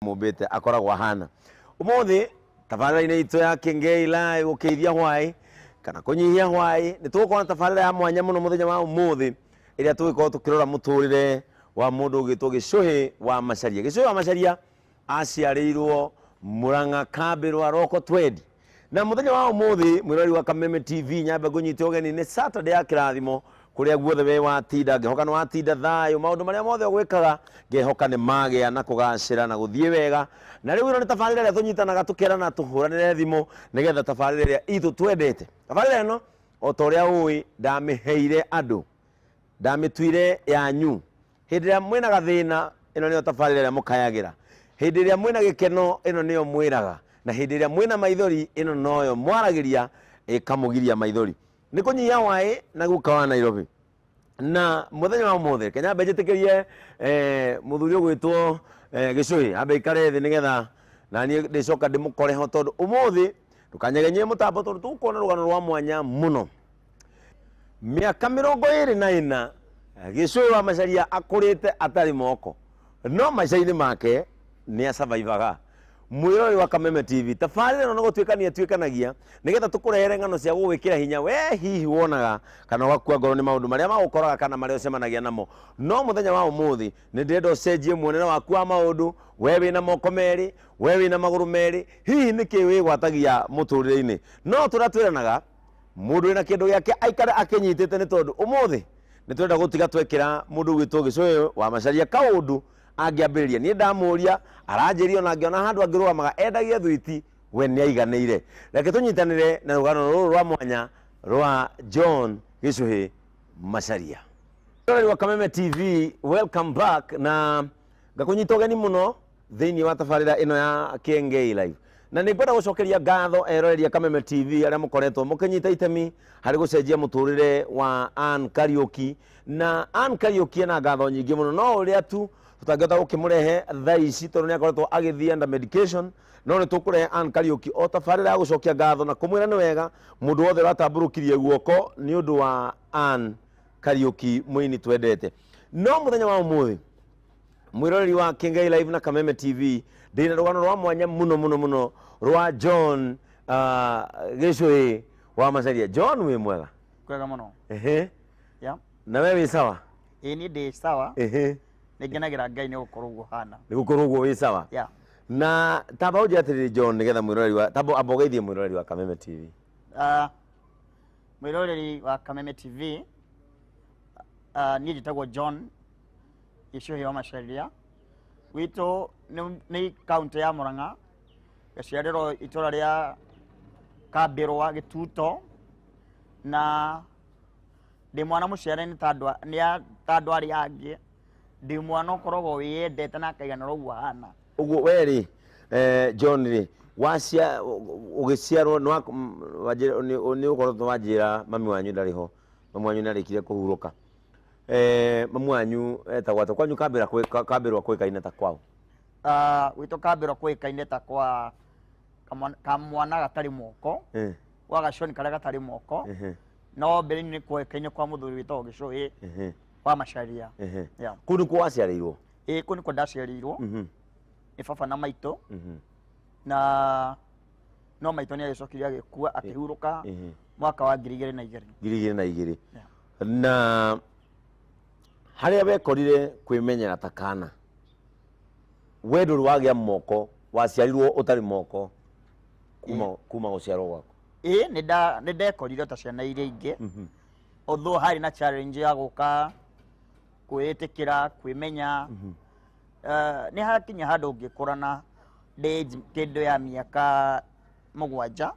mubite akoragwo hana umuthi tabarira-ini itu ya Kengei Live ukeithia hwai kana kunyihia hwai ni tugukorwo na tabarira ya mwanya muno muthenya wa umuthi iria tugikorwo tukirora muturire wa mundu ugitwo Gicuhi wa Macharia. Gicuhi wa Macharia aciarirwo Murang'a Kambirwa Roko Twendi na muthenya wa umuthi mwirori wa Kameme TV nyambe ngunyite ugeni ni Saturday ya kirathimo kuria guothe we watinda ngehoka ni watinda thayo maundu maria mothe gwikaga ngehoka ni magia na kugacira na guthie wega na riu ino ni tabarira ria tunyitanaga tukerana tuhuranire thimo nigetha tabarira ria itu twendete tabarira ino o toria ui ndamiheire andu ndamitwire yanyu hindi ria mwina gathina ino niyo tabarira ria mukayagira hindi ria mwina gikeno ino niyo mwiraga na hindi ria mwina maithori ino noyo mwaragiria ikamugiria maithori ni kunyia hwai na gukawa Nairobi na muthenya wa umuthi Kenya mbejetikirie muthuri ugwitwo Gicuhi ambe ikare thi nigetha na ni ndicoka ndimukoreho tondu umuthi tukanyegenyie mutambo tondu tukuona rugano rwa mwanya muno miaka 24 Gicuhi wa Macharia akurite atari moko no maisha-ini make ni asurvivaga mwirori wa Kameme TV tabarira ino no gutwikania twikanagia nigetha tukurehere ngano cia gugwikira hinya we hihi wonaga kana wakua ngoro ni maundu maria magukoraga kana maria ucemanagia namo no muthenya wa umuthi ni ndenda ucenjie muonere waku wa maundu we wina moko meri we wina maguru meri hihi niki wigwatagia muturire-ini no turatwiranaga mundu wina kindu giake aikare akinyitite ni tondu umuthi ni twenda gutiga twekira mundu gwitwo Gicuhi wa Macharia kaundu angiambiriria ni ndamuria aranjirio na ngiona handu angirugamaga endagie thwiti we ni aiganire reke tunyitanire na rugano ruru rwa mwanya rwa John Gicuhi Macharia. Mwirori wa Kameme TV welcome back na ngakunyita ugeni muno thiini wa tabarira ino ya Kengei Live na ni ngwenda gucokeria ngatho eroreri Kameme TV aria mukoretwo mukinyita itemi hari gucenjia muturire wa Ann Kariuki na Ann Kariuki ena ngatho nyingi muno no uria tu tutangeta gukimurehe thaici tondu ni akoretwo agithia under medication no ni tukurehe Ann Kariuki o tabarira ya gucokia ngatho na kumwira ni wega mundu wothe ratamburukirie guoko ni undu wa Ann Kariuki muini twendete no muthenya wa umuthi mwirori wa Kengei Live na Kameme TV ndina rugano rwa mwanya muno rwa John Gicuhi wa Macharia. John wi mwega kwega muno ya na wewe wi sawa ni ndi sawa ningenagira Ngai ni gukorwo uguo hana ni gukorwo uguo wi sawa ya na tamba unjatiri John nigetha mwirori wa tamba abogeithie mwirori wa Kameme TV mwirori wa Kameme TV ni njitagwo John Gicuhi wa Macharia wito ni county ya Murang'a gaciariro itura ria Kambirwa Gituto na ndi mwana muciare ni tandu ari angi ndi mwana ukoragwo wiyendete na akaigana roguo hana uguo weri John ri wacia ugiciarwo ni ukorwo wanjira mami wanyu ndariho mami wanyu narikire kuhuruka mamu wanyu etagwo atĩa kwanyu Kambirwa kwikaine ta kwao wito Kambirwa kwikaine ta kwa kamwana gatari moko wa Gaconi karia gatari moko no mbere ni kwikaine kwa muthuri witagwo Gicuhi wa Macharia kuni kwa waciarirwo kuni kwa ndaciarirwo ni baba na maito na no maito ni agicokirie agikua akihuruka mwaka wa 2002 na haria bekorire kwimenyera takana wedu rwagia moko waciarirwo utari moko kuma guciarwo gwako ni ndekorire ta ciana iria ingi although hari na challenge ya guka kwitikira kwimenya ni hakinya handu ngikurana kindu ya miaka 7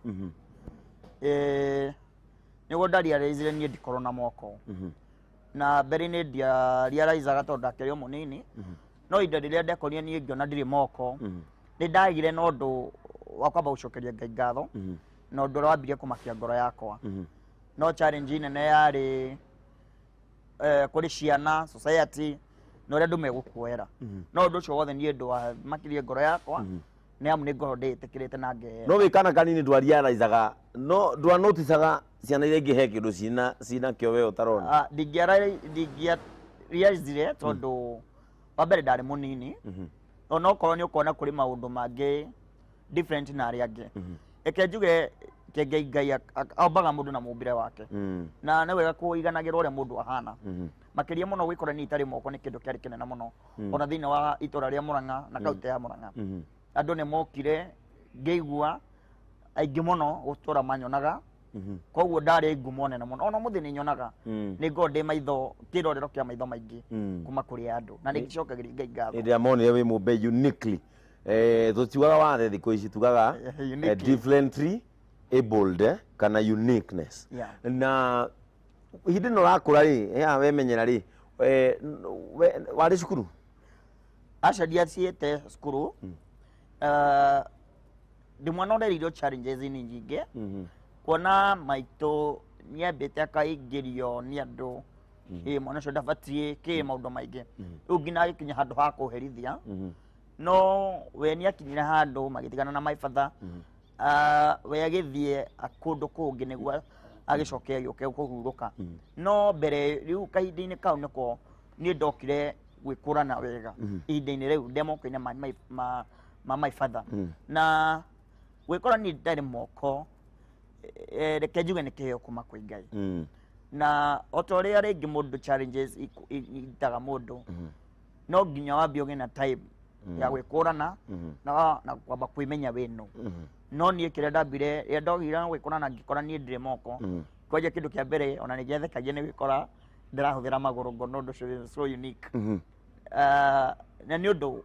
niguo ndariareizire nie ndikorwo na moko na mbere ni ndia realizaga tondu ndakerio munini no indo riria ndekorire nie ngiona ndiri moko ni ndagire no ndu wa kwamba gucokeria Ngai ngatho no ndu wambirie kumakia ngoro yakwa no challenge nene yari kuri ciana society no ria ndu megukuera no ndu ucio wothe nie ndu makirie ngoro yakwa ni amu ni ngoro nditikirite na nge no wikana kanini ndwarializaga no ndwanoticaga ciana iria ingi he kindu cina kio we utarona ndingiarealizire tondu wa mbere ndari munini ona okorwo ni ukona kuri maundu mangi different na aria angi eke njuge kenge Ngai ambaga mundu na mumbire wake na nĩ wega kũiganagĩra ũrĩa mũndũ ahana makĩria mũno gwĩkora ni itari moko nĩ kĩndũ kĩarĩ kĩnene mũno ona thĩinĩ wa itũra rĩa Mũrang'a na kaunti ya Mũrang'a andũ nĩ mokire ngĩigua aingĩ mũno gũtũra manyonaga koguo ndarĩ ngumo nene mũno ona mũthĩ nĩ nyonaga nĩ ngorwo ndĩ maitho kĩrorero kĩa maitho maingĩ kuma kũrĩ andũ na nĩ ngĩcokagĩria Ngai ngatho ĩrĩa monire wĩ mũmbe uniquely tũtiugaga wathe thikũ ici tugaga differently abled kana uniqueness na hindi no rakũra rĩ ya wemenyera rĩ warĩ cukuru aca ndiathiĩte cukuru ndĩ mwana ũrerirwo challenges ni nyingĩ kuona maitũ nĩambĩte akaingĩrio nĩ andũ mwana ũcio ndabatiĩ kĩ maũndũ maingĩ rĩu nginya agĩkinya handũ ha kũherithia no we nĩakinyire handũ magĩtigana na my father we agĩthiĩ kũndũ kũngĩ nĩguo agĩcoke agĩũke kũhurũka no mbere rĩu kahinda-inĩ kau nĩko niĩ ndokire gwĩkũrana wega ihinda-inĩ rĩu ndemoka-inĩ ma my father na gwĩkora niĩ ndarĩ moko reke njuge nĩ kĩheo kuma kwĩ Ngai na o ta ũrĩa rĩngĩ mũndũ challenges itaga mũndũ no nginya wambe ũgĩe na time ya gwĩkũrana na kwamba kwĩmenya wĩnũ no niĩ kĩrĩa ndambire rĩrĩa ndogire gwĩkũrana ngĩkora niĩ ndirĩ moko kwanja kĩndũ kĩa mbere ona nĩ gĩathekagia nĩ gwĩkora ndĩrahũthĩra magũrũ ngona ũndũ ũcio so unique na nĩ ũndũ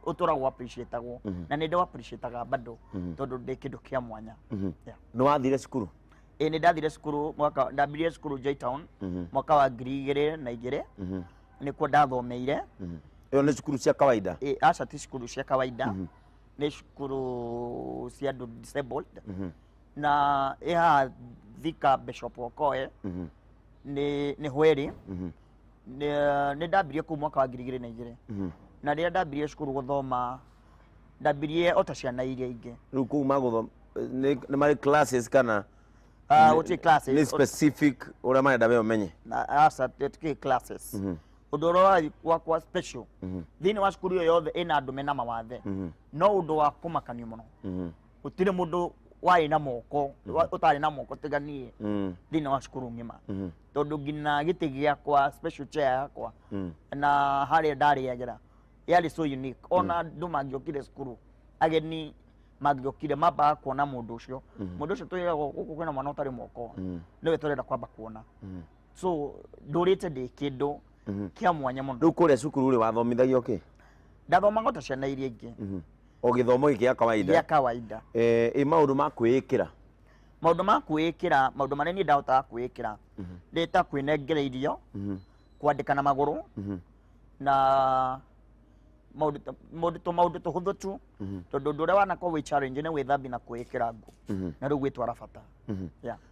ũtũragwo appreciate-agwo na nĩ ndĩ appreciate-aga bado tondũ ndĩ kĩndũ kĩa mwanya nĩ wathire cukuru nĩ ndathire cukuru ndambirie cukuru J-Town mwaka wa 2002 nĩkuo ndathomeire ĩyo nĩ cukuru cia kawaida aca ti cukuru cia kawaida nĩ cukuru cia andũ disabled na ĩha Thika Bishop Okoe nĩ hweri nĩ ndambirie kũu mwaka wa 2002 na rĩrĩa ndambirie cukuru gũthoma ndambirie ota ciana iria ingĩ rĩu kũu magũthoma nĩ marĩ classes kana gũtirĩ classes nĩ specific ũrĩa marenda we ũmenye aca tũtikĩ classes ũndũ ũrĩa wakwa special thĩinĩ wa cukuru ĩyo yothe ĩna andũ mena mawathe no ũndũ wa kũmakania mũno gũtirĩ mũndũ warĩ na moko ũtarĩ na moko tiga niĩ thĩinĩ wa cukuru ng'ima tondũ nginya gĩtĩ gĩakwa special chair yakwa na harĩa ndarĩagĩra yarĩ so unique ona andũ mangĩokire cukuru ageni mangĩokire mambaga kuona mũndũ ũcio twĩragwo gũkũ kwĩna mwana ũtarĩ moko nĩwe tũrenda kwamba kuona so ndũrĩte ndĩ kĩndũ kĩa mwanya mũno rĩu kũrĩa cukuru rĩ wathomithagio kĩ ndathomaga ota ciana iria ingĩ o gĩthomo gĩa kawaida gĩa kawaida maũndũ ma kwĩĩkĩra maũndũ marĩa niĩ ndahotaga kwĩĩkĩra ndĩ ta kwĩnengera irio kwandĩka na magũrũ na maũndũ tũhũthũ tu tondũ ũndũ ũrĩa wanakorwo wĩ challenge nĩ gwĩthambia na kwĩĩkĩra nguo na rĩu gwĩtwara bata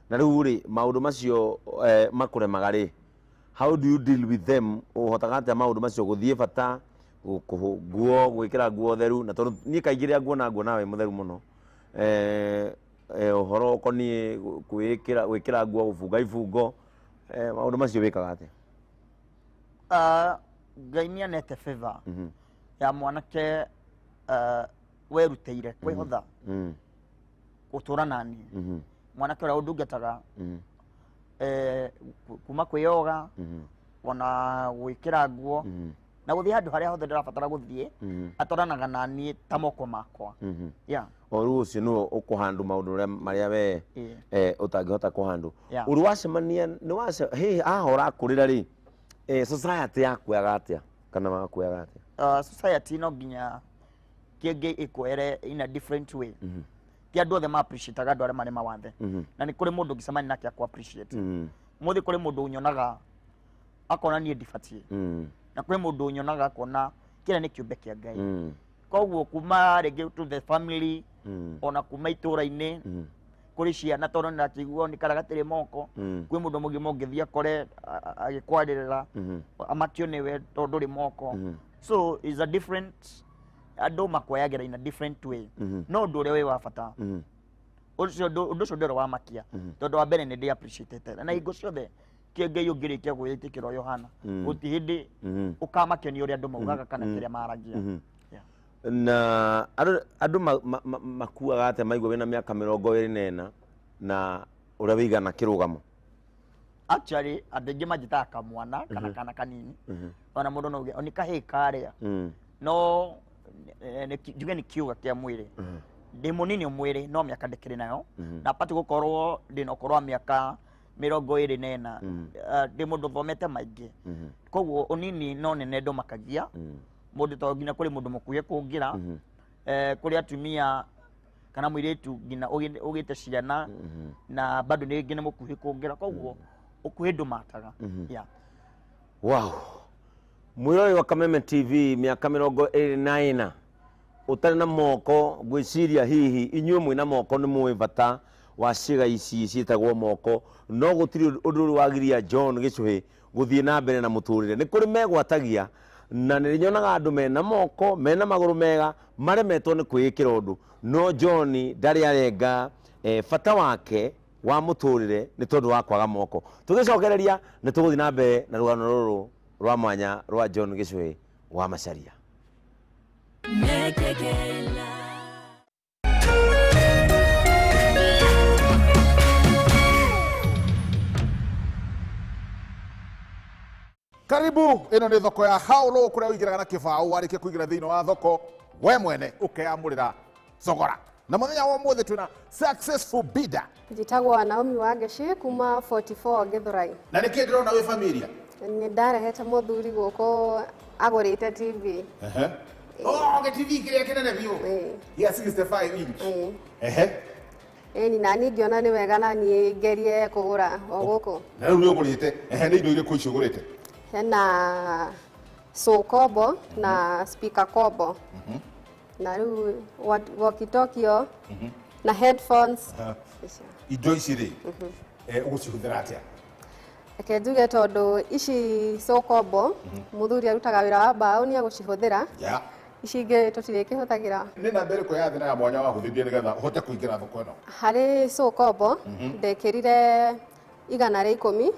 na rĩu rĩ maũndũ macio makũremaga rĩ how do you deal with them ũhotaga atĩa maũndũ macio gũthiĩ bata nguo gwĩkĩra nguo theru na tondũ niĩ kaingĩ rĩrĩa nguona we mũtheru mũno ũhoro ũkoniĩ gwĩkĩra nguo gũbunga ibungo maũndũ macio wĩkaga atĩa Ngai nĩanete favor ya mwanake werutĩire kwĩhotha gũtũra nani mwanake ũrĩa ũndungataga kuma kwĩyoga ona gwĩkĩra nguo na gũthiĩ handũ harĩa hothe ndĩrabatara gũthiĩ atwaranaga naniĩ ta moko makwa o rĩu ũcio nĩwe ũkũhandũ maũndũ marĩa we ũtangĩhota kũhandũ ũrĩ wacemania haha ũrakũrĩra rĩ society yakuoyaga atĩa kana makuoyaga atĩa society no nginya kĩngĩ ĩkuoere in a different way ti andũ othe ma appreciate andũ arĩa marĩ mawathe na nĩ kũrĩ mũndũ ũngĩcemania nake akũ appreciate mũthĩ kũrĩ mũndũ ũnyonaga akona niĩ ndibatiĩ na kũrĩ mũndũ ũnyonaga akona kĩrĩa nĩ kĩũmbe kĩa Ngai koguo kuma rĩngĩ to the family ona kuma itũra-inĩ kũrĩ ciana tondũ nĩrakĩiguo nĩ kara gatirĩ moko kwĩ mũndũ mũgima ũngĩthiĩ akore agĩkwarĩrĩra amakio nĩwe tondũ ndũrĩ moko so is a different andũ makuoyagĩra in a different way no ũndũ ũrĩa wĩ wa bata ũndũ ũcio ndũrĩ wamakia tondũ wa mbere nĩ ndĩ appreciate na hingo ciothe kĩngĩ ũngĩrĩkia gwĩtĩkĩra Yohana gũtirĩ hĩndĩ ũkamakio nĩ ũrĩa andũ maugaga kana kĩrĩa maragia na andu makuaga ate maigua wina miaka 24 na uria wigana kirugamo? Actually andu aingi majitaga kamwana kana kana kanini ona mundu no oni kahii karia no njuge ni kiuga kia mwiri ndi munini mwiri no miaka ndikiri nayo na pati gukorwo ndi no korwa miaka 24 ndi mundu thomete maingi koguo unini no nene ndo makagia mundu to nginya kuri mundu mukuye kungira kuri atumia kana mwiritu nginya ugite ciana na bado ni nginya mukuye kungira koguo ukuhe ndo mataga yeah. Wow, mwirori wa Kameme TV miaka 29 utari na moko gwiciria hihi inyuĩ mwina moko ni muĩ bata wa ciĩga ici ciĩtagwo moko no gũtirĩ ũndũ wagiria John Gĩchũhĩ gũthiĩ na mbere na mũtũrĩre. Nĩ kũrĩ megwatagia na nĩ nyonaga andũ mena moko mena magũrũ mega maremetwo nĩ kwĩĩkĩra ũndũ, no John ndarĩ arenga bata wake wa mũtũrĩre nĩ tondũ wa kwaga moko. Tũgĩcokereria nĩ tũgũthiĩ na mbere na rũgano rũrũ rwa mwanya rwa John Gĩchũhĩ wa Macharia. Karibu, ino ni thoko ya Haulo kuria wingiraga na kibao warike kuingira thiini wa thoko we mwene ukeyamurira thogora. Na muthenya wa mothe tuna successful bidder. Njitagwo Naomi Wangeci kuma 44 Githurai. Na niki ndirona wi familia? Ni ndarehete muthuri guko agurite TV. Oh, ke TV kiria kinene biu. Ya 65 inch. Ni nani ndiona ni wega na ni ngerie kugura o guko. Na riu ni ugurite ni indo iriku icio ugurite? Hena so kobo na speaker kobo. Na riu walkie-talkie na headphones. Indo ici ri ugucihuthira atia? Reke njuge tondu ici so kobo muthuri arutaga wira wa mbao ni agucihuthira. Ici ingĩ tutirĩkĩhũthagĩra. Nĩ namba ĩrĩkũ ya thĩ na ya mwanya wa gũthithia nĩgetha ũhote kũingĩra thoko ĩno? Harĩ so kobo ndekĩrire 110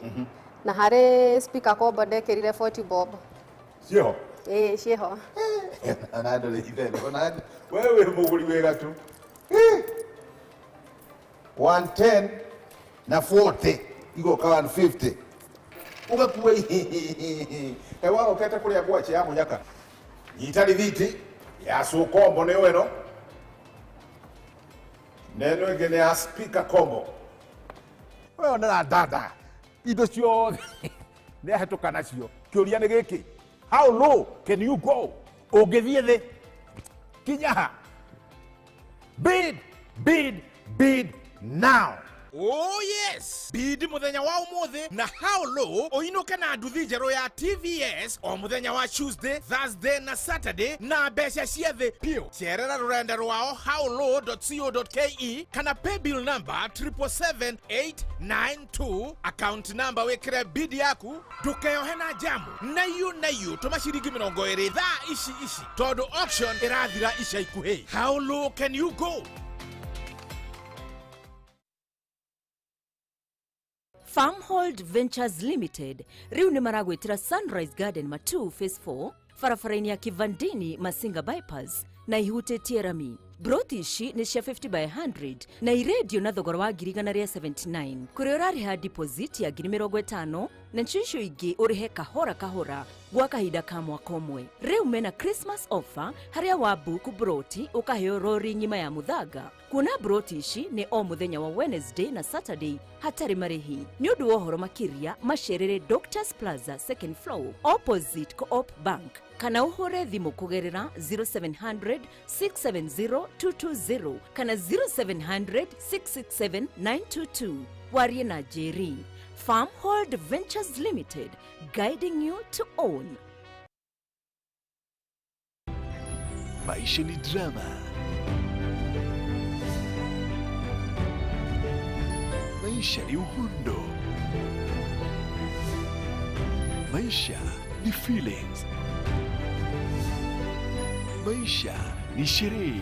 na harĩ speaker kobo ndekĩrire 40 bob. Ciĩho? Ciĩho. Na ndore ithe na wewe mũgũri wega tu. 110 na 40 igoka 150. Ugakua ewa ukete kũrĩa gwachi ya munyaka. Nyitari thiti ya so combo nĩ ĩno. Neno ĩngĩ nĩ ya speaker combo. Wewe na dada indo ciothe nĩ ahĩtũka nacio. Kĩũria nĩ gĩkĩ, how low can you go? Ũngĩthiĩ thĩ kinya ha. Bid now. Oh yes! Bid muthenya wa umuthi na how low oinuke na nduthi njerũ ya TVS o muthenya wa Tuesday, Thursday na Saturday na mbeca cia thĩ piũ. Cerera rũrenda rwao howlow.co.ke kana paybill number 777-892 account number wĩkĩre bid yaku ndũkeyohe na jamu na yu tũma ciringi 20 thaa ici tondũ auction ĩrathira ica ikuhĩ. How low can you go? Farmhold Ventures Limited riu ni maragwitira Sunrise Garden Matu Phase 4 farafaraini ya Kivandini Masinga Bypass na ihutĩtie rami. Broti ici ni cia 50 by 100 na iredio na thogora wa 179 kuri urariha deposit ya 50 na nchicio ingi urihe kahora gwa kahinda ka mwaka ũmwe. Riu mena Christmas offer haria wa book broti ukaheo rori ngima ya muthanga. Kuona broti ici ni o muthenya wa Wednesday na Saturday hatari marihi. Ni undu wohoro makiria macerere Doctors Plaza 2nd floor opposite Co-op Bank kana uhure thimu kugerera 0700 670 220 kana 0700 667 922. Warie na Jerry. Farmhold Ventures Limited, guiding you to own. Maisha ni drama. Maisha ni uhundo. Maisha ni feelings. Maisha ni sherehe.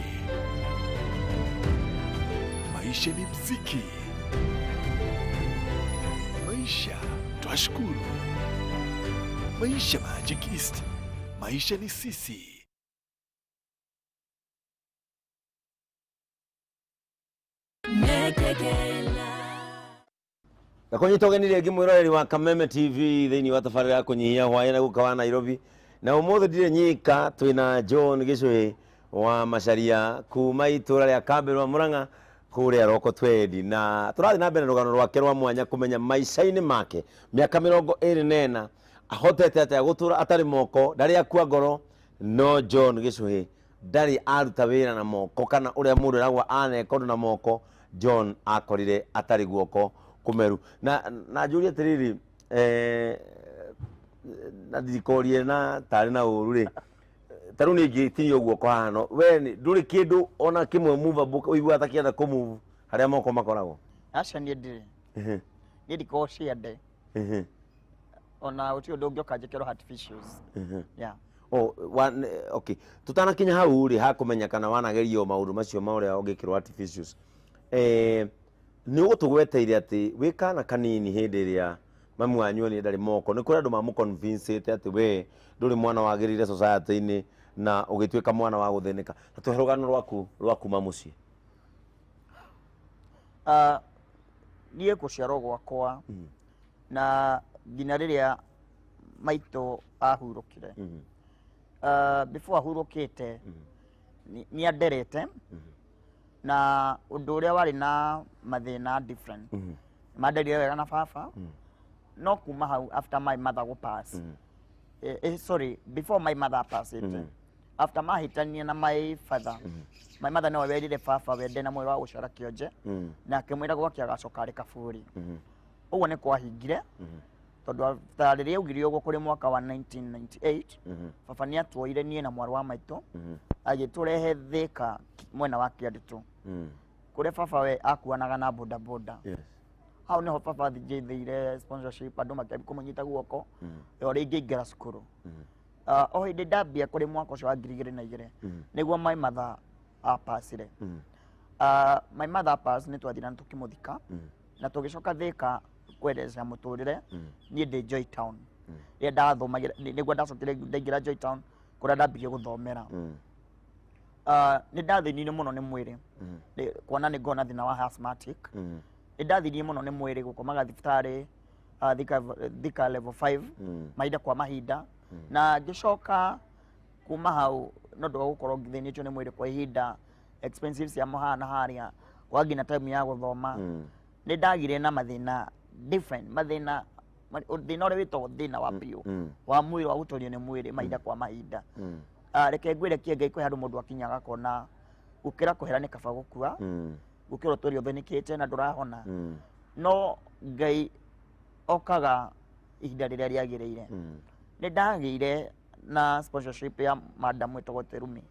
Maisha ni mziki. Maisha twashukuru. Maisha Magic East. Maisha ni sisi. na kũnyitũgenire ngĩ mwĩroreri wa Kameme TV thĩinĩ wa tabarĩra ya kũnyihia hwaĩ na gũkawa Nairobi na ũmũthĩ ndirĩ nyika twĩna John Gĩcũhĩ wa Macharia kuma itũra rĩa Kambĩrwa Mũrang'a kũrĩa Roko Twendi na tũrathiĩ na mbere rũgano rwake rwa mwanya kũmenya maica-inĩ make mĩaka 24 ahotete atĩa gũtũra atarĩ moko ndarĩ akua ngoro no John Gĩcũhĩ ndarĩ aruta wĩra na moko kana ũrĩa mũndũ eragwo aneka ũndũ na moko John akorire atarĩ guoko kumeru na njũria atĩrĩrĩ na ndikorie na tarĩ na ũru rĩ tarũ nĩ ingĩtinio guoko hano we ndũrĩ kĩndũ ona kĩmwe movable ũigua atakĩenda kũmove harĩa moko makoragwo aca niĩ ndĩrĩ niĩ ndikoragwo ciende ona ũtio ũndũ ũngĩoka njĩkĩrwo artificials yeah okay tutanakinya hau rĩ hakũmenya kana wanagerio maũndũ macio ma ũrĩa ũngĩkĩrwo artificials nĩ ũgũtũgweteire atĩ wĩ kana kanini hĩndĩ ĩrĩa mami wanyu nĩ ndarĩ moko nĩ kũrĩ andũ mamũconvincĩte atĩ we ndũrĩ mwana wagĩrĩire society-inĩ na ũgĩtuĩka mwana wa gũthĩnĩka na tũhe rũgano rwa kuma mũciĩ niĩ gũciarwo gwakwa na nginya rĩrĩa maitũ ahurũkire before ahurũkĩte nĩ anderete na ũndũ ũrĩa warĩ na mathĩna different manderire wega na baba no kuma hau after my mother go pass sorry before my mother passed after mahitania na my father my mother no werire baba wende na mwĩra wa gũcara kĩonje na akĩmwĩra gwake agacoka arĩ kaburi ũguo nĩ kwahingire tondũ rĩrĩa augirio ũguo kũrĩ mwaka wa 1998 baba nĩ atuoire niĩ na mwarĩ wa maitũ agĩtũrehe Thĩka mwena wa Kĩandĩtũ kũrĩa baba we akuanaga na boda boda hau niho baba thĩire sponsorship andũ makĩambia kũmũnyita guoko yo rĩngĩ ingĩra cukuru o hĩndĩ ndambia kũrĩ mwaka ũcio wa 2002 nĩguo my mother apacire my mother pass nĩ twathire na tũkĩmũthika na tũgĩcoka Thĩka kwenderea mũtũrĩre niĩ ndĩ Joy Town rĩrĩa ndathomagĩra nĩguo ndacokire ndaingĩra Joy Town kũrĩa ndambirie gũthomera nĩ ndathĩnirio mũno nĩ mwĩrĩ kuona nĩ ngona thĩna wa asthmatic nĩ ndathĩnirio mũno nĩ mwĩrĩ gũkomaga thibitarĩ Thika level 5 mahinda kwa mahinda na ngĩcoka kuma hau no ndũ gũkorwo ngĩthĩnĩtio nĩ mwĩrĩ kwa ihinda expensive cia mũhana harĩa kwa nginya time ya gũthoma nĩ ndagire na mathĩna different mathĩna thĩna ũrĩa wĩtagwo thĩna wa biũ wa mwĩrĩ wa gũtorio nĩ mwĩrĩ mahinda kwa mahinda reke ngwĩre kĩengai kwĩ handũ mũndũ akinyaga akona gũkĩra kũhera nĩ kaba gũkua gũkĩra ũtũũrio ũthĩnĩkĩte na ndũrahona no Ngai okaga ihinda rĩrĩa rĩagĩrĩire nĩ ndagĩire na sponsorship ya madam wĩtagwo Terumi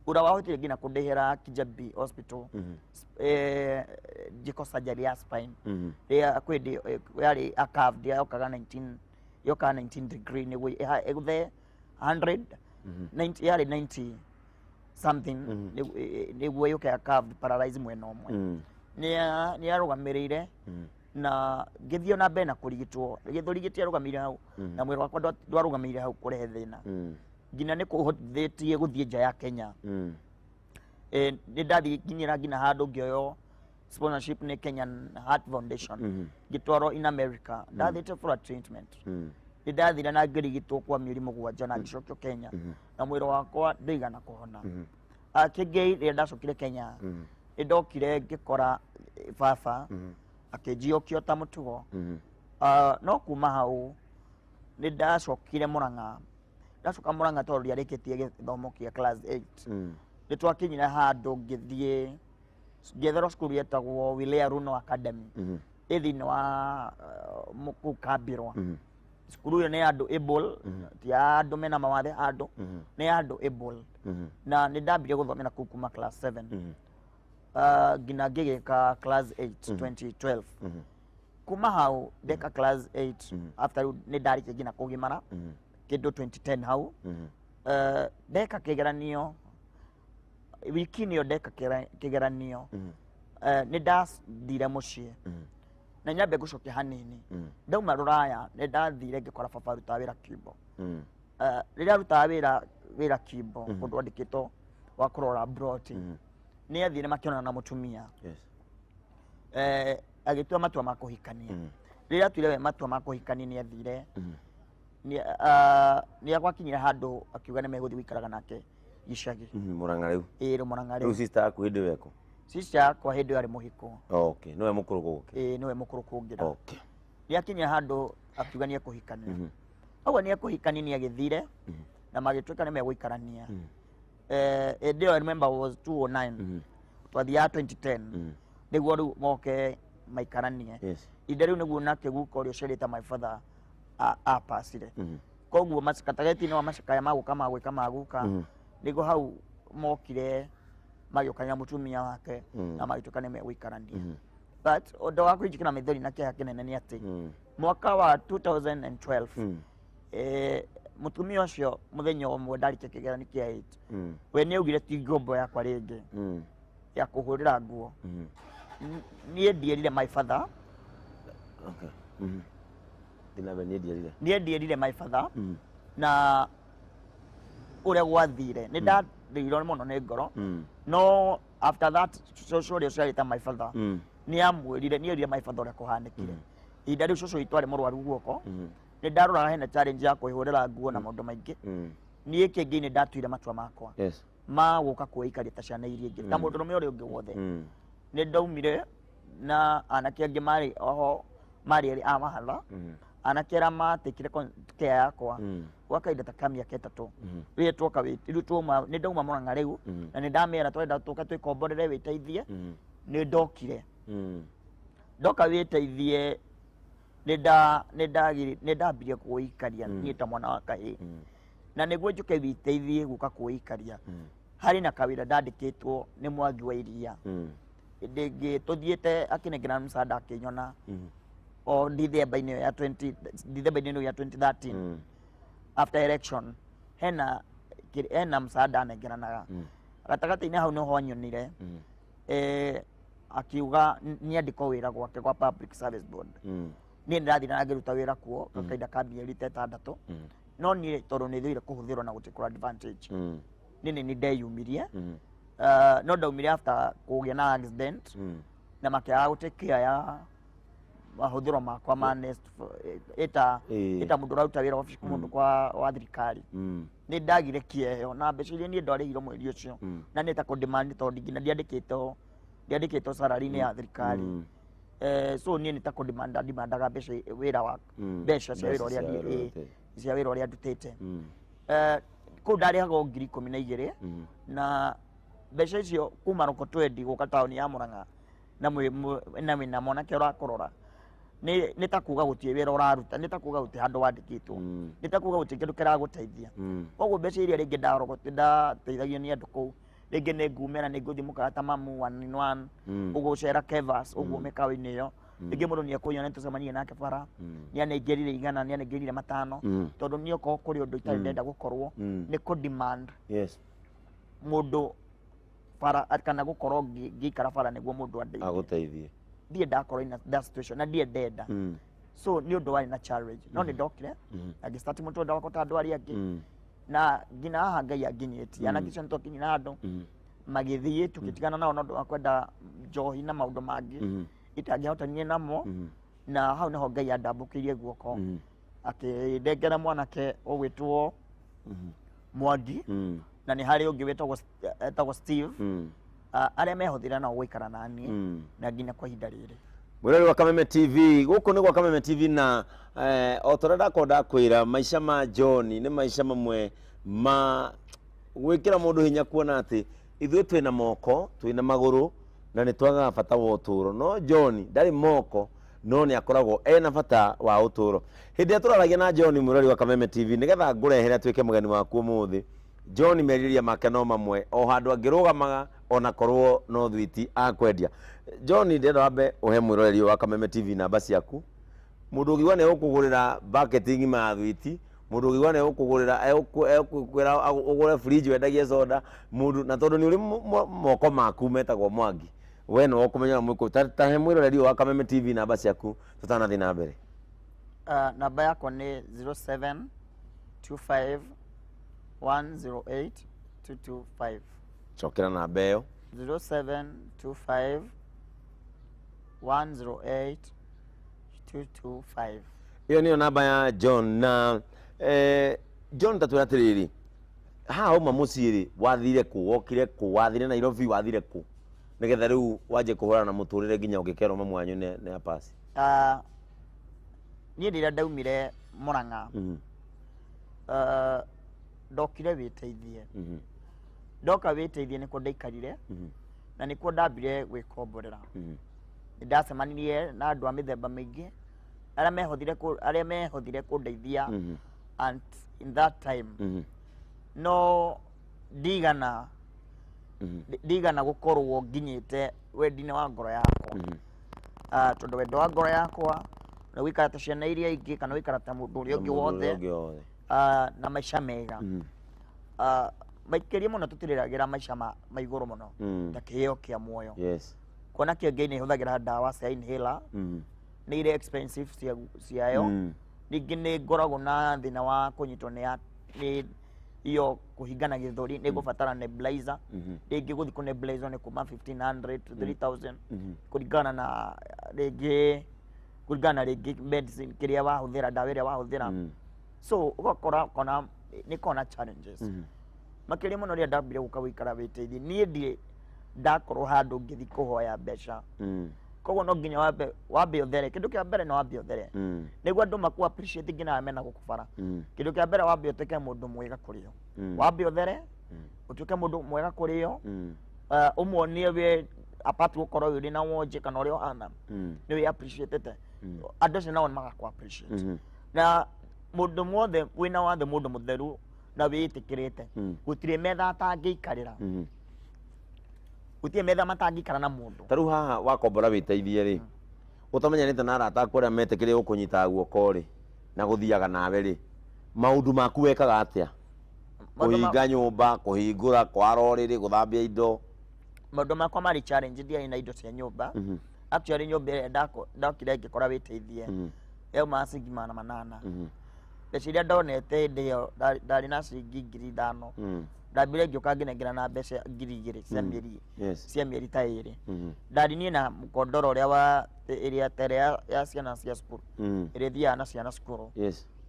ũrĩa wahotire nginya kũndĩhĩra Kijabi Hospital jiko surgery ya spine rĩrĩa kwĩndĩ yarĩ a carved yokaga 19 degree nĩguo ĩgũthe 100 90 yarĩ 90 something nĩguo yũke carved paralyze mwena ũmwe nĩ arũgamĩrĩire na ngĩthio na mbere na kũrigitwo gĩthũri gĩtiarũgamĩire hau na mwĩrĩ wakwa ndwarũgamĩire hau kũrehe thĩna nginya nĩ kũhotithĩtie gũthiĩ nja ya Kenya nĩ ndathiĩ nginyĩra nginya handũ ngĩoywo sponsorship nĩ Kenyan Heart Foundation ngĩtwarwo in America ndathiĩte for a treatment nĩ ndathire na ngĩrigitwo kwa mĩeri 7 na ngĩcokio Kenya na mwĩrĩ wakwa ndĩigana kũhona kĩngĩ rĩrĩa ndacokire Kenya nĩ ndokire ngĩkora baba akĩnjiũkio ta mũtugo no kuma hau nĩ ndacokire Mũrang'a ndacoka Mũrang'a tondũ ndiarĩkĩtie gĩthomo kĩa class 8 nĩ twakinyire handũ ngĩthiĩ ngĩetherwo cukuru yetagwo Wilea Runo Academy ĩ thĩinĩ wa kũu Kambĩrwa cukuru ĩyo nĩ andũ able ti andũ mena mawathe andũ nĩ andũ able na nĩ ndambirie gũthomera kũu kuma class 7 nginya ngĩgĩka class 8 2012 kuma hau ndeka class 8 after nĩ ndarĩkia nginya kũgimara kĩndũ 2010 hau ndeka kĩgeranio wiki-inĩ ĩyo ndeka kĩgeranio nĩ ndathire mũciĩ na nyambe gũcokia hanini ndauma Rũraya nĩ ndathire ngĩkora baba arutaga wĩra Kimbo rĩrĩa arutaga wĩra Kimbo kũndũ andĩkĩtwo wa kũrora abroad nĩ athire makĩonana na mũtumia agitua matua ma kuhikania rira tuire matua ma kuhikania ni athire ni agwakinyira handu akiuga ni meguthi wikaraga nake gicagi Murang'a riu Murang'a riu sister aku hindi weko sister kwa hindi ari muhiko okay niwe mukuru guke niwe mukuru kungira okay ni akinya handu akiuga ni kuhikania agwa ni kuhikania ni agithire na magituika ni megwikarania ndio I remember was 2009 twathia 2010 niguo riu moke maikarania inde riu niguo nake guko rio cerita my father apasire koguo macakatageti no macakaya maguka magwika maguka niguo hau mokire magĩũkania mũtumia wake na magĩtuĩka nĩ megũikarania but ũndũ wa kũnjĩkĩra maithori na kĩeha kĩnene nĩ atĩ mwaka wa 2012 mũtumia ũcio mũthenya ũmwe ndarĩkia kĩgeranio kĩa 8 we nĩ augire ti ngombo yakwa rĩngĩ ya kũhũrĩra nguo niĩ ndierire my father niĩ ndierire my father na ũrĩa gwathire nĩ ndarĩirwo mũno nĩ ngoro no after that cũcũ ũrĩa ũciarĩte my father nĩ amwĩrire niĩ erire my father ũrĩa kũhanĩkire ihinda rĩu cũcũ witũ arĩ mũrwaru guoko nĩ ndaroraga hena challenge ya kwĩhũrĩra nguo na maũndũ maingĩ niĩ kĩngĩ nĩ ndatuire matua makwa ma gũka kwĩikaria ta ciana iria ingĩ ta mũndũrũme ũrĩa ũngĩ wothe nĩ ndaumire na anake angĩ marĩ oho marĩ erĩ a mahatha anake arĩa matĩkire care yakwa gwa kahinda ta ka mĩaka ĩtatũ rĩrĩa twoka rĩu twauma nĩ ndauma Mũrang'a rĩu na nĩ ndamera twenda tũka twĩkomborere wĩteithie nĩ ndokire ndoka wĩteithie nĩ ndambirie kwĩikaria niĩ ta mwana wa kahĩĩ na nĩguo njũke wĩteithie gũka kwĩikaria harĩ na kawĩra ndandĩkĩtwo nĩ Mwangi wa Iria ndĩngĩ tũthiĩte akĩnengera msaada akĩnyona o December-inĩ ya 2013 after election hena msaada anengeranaga gatagatĩ-inĩ hau nĩho nyonire akiuga nĩandĩkwo wĩra gwake gwa Public Service Board niĩ nĩndathiĩ na ngĩruta wĩra kuo kahinda ka mĩeri ta 6 no niĩ tondũ nĩ thũire kũhũthĩrwo na gũtikũra advantage nĩ ndeyumirie no ndaumire after kũgĩa na accident na makĩaga gũtake ya mahũthĩro makwa ma nest ĩta mũndũ ũraruta wĩra wabici mũndũ wa thirikari nĩ ndagire kĩeyo na mbeca iria niĩ ndarĩhirwo mweri ũcio na nĩ ta kũndimandi tondũ nginya ndiandĩkĩtwo salary-inĩ ya thirikari so niĩ nĩ ta kũndimandaga mbeca cia wĩra ũrĩa ndutĩte kũu ndarĩhagwo 12,000 na mbeca icio kuma roko twendi gũka taũni ya Mũrang'a na wĩna mwanake ũrakũrora nĩ ta kuga gũtirĩ wĩra ũraruta nĩ ta kuga gũtirĩ handũ wandĩkĩtwo nĩ ta kuga gũtirĩ kĩndũ kĩragũteithia koguo mbeca iria rĩngĩ ndateithagio nĩ andũ kũu rĩngĩ nĩ ngumĩra nĩ ngũthiĩ mũkaga ta mamu 1-in-1 ũgũcera Kevas ũguo mĩkawa-inĩ ĩyo rĩngĩ mũndũ nĩ ekũnyona nĩtũcemanie nake bara nĩ anengerire 100 nĩ anengerire 5 tondũ nĩ okorwo kũrĩ ũndũ itarĩ ndenda gũkorwo nĩ kũ-demand mũndũ bara kana gũkorwo ngĩikara bara nĩguo mũndũ agũteithie ndiĩ ndakorwo in that situation na ndiĩ ndenda so nĩ ũndũ warĩ na challenge no nĩ ndokire na ngĩstart mũtũrĩre wakwa ta andũ arĩa angĩ na nginya haha Ngai anginyĩtie anake icio nĩtwakinyire na andũ magĩthiĩ tũgĩtigana nao na ũndũ wa kwenda njohi na maũndũ mangĩ itangĩhotanire namo na hau nĩho Ngai andambũkĩirie guoko akĩndengera mwanake ũgwĩtwo Mwangi na nĩ harĩ ũngĩ wĩtagwo Steve arĩa mehũthĩra nao gũikara naniĩ na nginya kwa ihinda rĩrĩ mwĩrori wa Kameme TV gũkũ nĩ gwa Kameme TV na o torĩa ndakorwo ndakwĩra maica ma John nĩ maica mamwe ma gwĩkĩra mũndũ hinya kuona atĩ ithuĩ twĩna moko twĩna magũrũ na nĩ twagaga bata wa ũtũũro no John ndarĩ moko no nĩ akoragwo ena bata wa ũtũũro hĩndĩ ĩrĩa tũraragia na John mwĩrori wa Kameme TV nĩgetha ngũrehere atuĩke mũgeni waku ũmũthĩ John merirĩria make no mamwe o handũ angĩrũgamaga ona korwo no thwiti akwendia John ndĩrenda wambe ũhe mwĩroreri wa Kameme TV namba ciaku mũndũ ũngĩigua nĩ ũkũgũrĩra bucket ng'ima ya thwiti mũndũ ũngĩigua nĩ ũkũgũrĩra ekwĩra ũgũre fridge wendagie soda mũndũ na tondũ nĩ ũrĩ moko maku metagwo Mwangi we no ũkũmenya mwĩkũ tahe mwĩroreri wa Kameme TV namba ciaku tũtanathiĩ na mbere namba yakwa nĩ 0725 108 225 chokera namba ĩyo 0725 108 225. Hiyo niyo namba ya John na John tatwira tiriri ha uma muciri wathire ku wokire ku wathire Nairobi wathire ku nigetha riu waje kuhura na muturire ginya ugikero mamu wanyu ne apasi ni ndira ndaumire Murang'a ndokire witeithie ndoka witeithie niko ndaikarire na niko ndambire gwikomborera ndacemanirie na andu a mithemba maingi aria mehothire kundeithia and in that time no ndigana gukorwo nginyite wendine wa ngoro yakwa tondu wendo wa ngoro yakwa na wikara ta ciana iria ingi kana wikara ta mundu uria ungi wothe na maisha mega maikiria muno tutiriragira maisha ma iguru muno ta kiheo kia muoyo kuona kĩngĩ nĩ hũthagĩra ndawa cia inhaler nĩ irĩ expensive ciayo ningĩ nĩ ngoragwo na thĩna wa kũnyitwo nĩ iyo kũhingana gĩthũri nĩ ngũbatara nebulizer rĩngĩ gũthiĩ kũnebulizer nĩ kuma 1500 to 3000 kũringana na rĩngĩ medicine kĩrĩa wahũthĩra ndawa ĩrĩa wahũthĩra so ũgakora nĩ kona challenges makĩria mũno rĩrĩa ndambire gũka gũikara wĩteithie niĩ ndirĩ ndakorwo handu ngithi kuhoya mbeca koguo no nginya wambe uthere kindu kia mbere no wambe uthere niguo andu maku appreciate ngina amena gukubara kindu kia mbere wambe utuke mundu mwega kurio wambe uthere utuke mundu mwega kurio umuonie we apart gukorwo uri na wonje kana uri ohana ni we appreciate andu acio nao magaku appreciate na mundu mwothe wina wathe mundu mutheru na witikirite gutire metha atangiikarira utie metha matangikara na mundu taru haha wakombora witeithie ri utamenyanite na arata aku aria metikire gukunyita guoko ri na guthiaga nawe ri maundu maku wekaga atia kuhinga nyumba kuhingura kwara riri guthambia indo maundu makwa mari challenge ndia ina indo cia nyumba actually nyumba ndakire ngikora witeithie eu masingi mana manana ndeciria ndonete ndio ndari na ciringi 5,000 ndambire ngioka nginengera na mbeca 2,000 cia mieri ta iri ndari nie na mukondoro uria wa area tere ya ciana cia cukuru iria thia na ciana cukuru